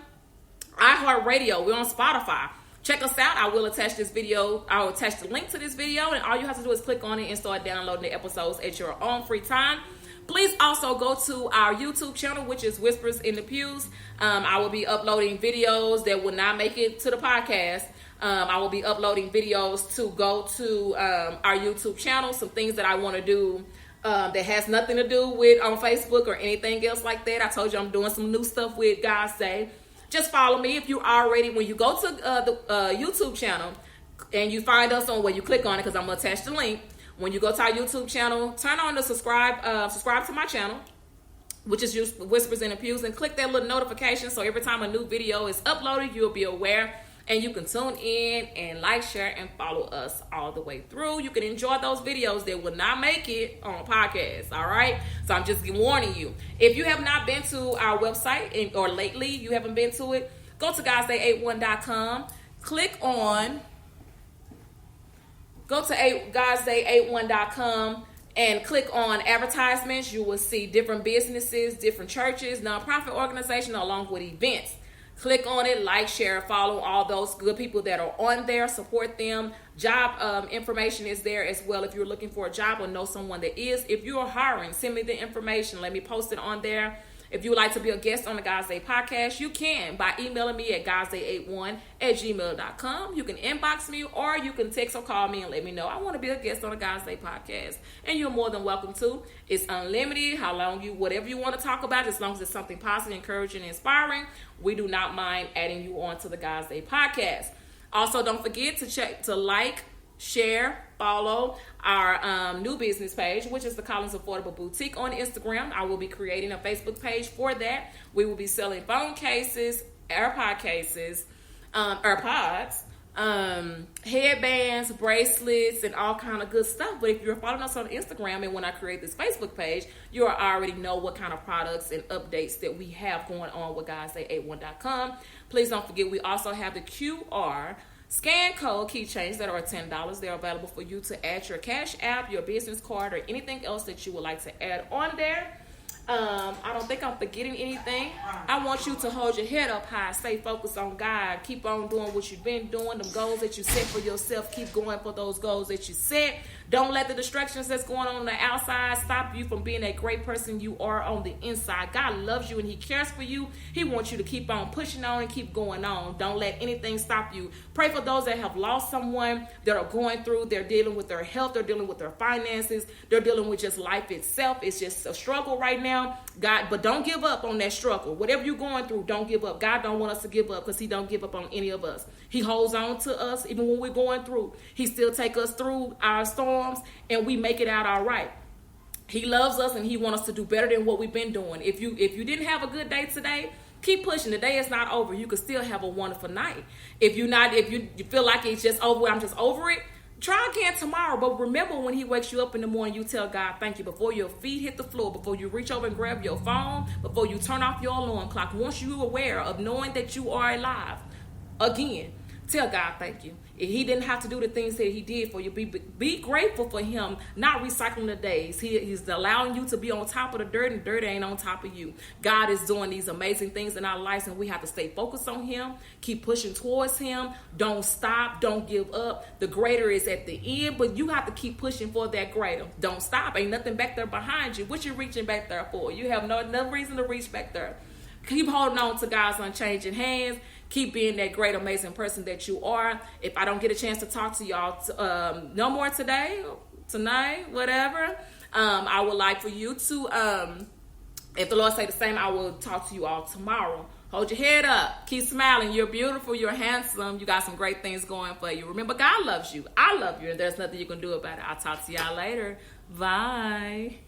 iHeartRadio. We're on Spotify. Check us out. I will attach this video. I will attach the link to this video, and all you have to do is click on it and start downloading the episodes at your own free time. Please also go to our YouTube channel, which is Whispers in the Pews. I will be uploading videos that will not make it to the podcast. I will be uploading videos to go to our YouTube channel, some things that I want to do that has nothing to do with on Facebook or anything else like that. I told you I'm doing some new stuff with God's Day. Just follow me if you already, when you go to the YouTube channel and you find us on where you click on it, because I'm going to attach the link. When you go to our YouTube channel, turn on the subscribe to my channel, which is just Whispers in the Pews, and click that little notification so every time a new video is uploaded, you'll be aware. And you can tune in and like, share, and follow us all the way through. You can enjoy those videos that will not make it on podcasts, all right? So I'm just warning you. If you have not been to our website, or lately you haven't been to it, go to godsday81.com. Go to godsday81.com and click on advertisements. You will see different businesses, different churches, nonprofit organizations, along with events. Click on it, like, share, follow all those good people that are on there, support them. Job information is there as well if you're looking for a job or know someone that is. If you're hiring, send me the information. Let me post it on there. If you would like to be a guest on the God's Day Podcast, you can by emailing me at godsday81@gmail.com. You can inbox me, or you can text or call me and let me know I want to be a guest on the God's Day Podcast. And you're more than welcome to. It's unlimited. Whatever you want to talk about, as long as it's something positive, encouraging, and inspiring, we do not mind adding you on to the God's Day Podcast. Also, don't forget to like, share, follow our new business page, which is the Collins Affordable Boutique on Instagram. I will be creating a Facebook page for that. We will be selling phone cases, AirPods, headbands, bracelets, and all kind of good stuff. But if you're following us on Instagram, and when I create this Facebook page, you already know what kind of products and updates that we have going on with godsday81.com. Please don't forget, we also have the QR scan code keychains that are $10. They're available for you to add your Cash App, your business card, or anything else that you would like to add on there. I don't think I'm forgetting anything. I want you to hold your head up high, stay focused on God, keep on doing what you've been doing, the goals that you set for yourself, keep going for those goals that you set. Don't let the distractions that's going on the outside stop you from being that great person you are on the inside. God loves you and he cares for you. He wants you to keep on pushing on and keep going on. Don't let anything stop you. Pray for those that have lost someone, that are going through. They're dealing with their health. They're dealing with their finances. They're dealing with just life itself. It's just a struggle right now. God, but don't give up on that struggle. Whatever you're going through, don't give up. God don't want us to give up because he don't give up on any of us. He holds on to us even when we're going through. He still take us through our storms and we make it out all right. He loves us and he wants us to do better than what we've been doing. If you didn't have a good day today, keep pushing. The day is not over. You can still have a wonderful night. If you feel like it's just over, I'm just over it, try again tomorrow. But remember, when he wakes you up in the morning, you tell God thank you before your feet hit the floor, before you reach over and grab your phone, before you turn off your alarm clock. Once you're aware of knowing that you are alive, again, tell God thank you. If he didn't have to do the things that he did for you, be grateful for him not recycling the days. He's allowing you to be on top of the dirt, and dirt ain't on top of you. God is doing these amazing things in our lives, and we have to stay focused on him, keep pushing towards him. Don't stop, don't give up. The greater is at the end, but you have to keep pushing for that greater. Don't stop. Ain't nothing back there behind you. What you reaching back there for? You have no reason to reach back there. Keep holding on to God's unchanging hands. Keep being that great, amazing person that you are. If I don't get a chance to talk to y'all no more today, tonight, whatever, I would like for you to, if the Lord say the same, I will talk to you all tomorrow. Hold your head up. Keep smiling. You're beautiful. You're handsome. You got some great things going for you. Remember, God loves you. I love you, and there's nothing you can do about it. I'll talk to y'all later. Bye.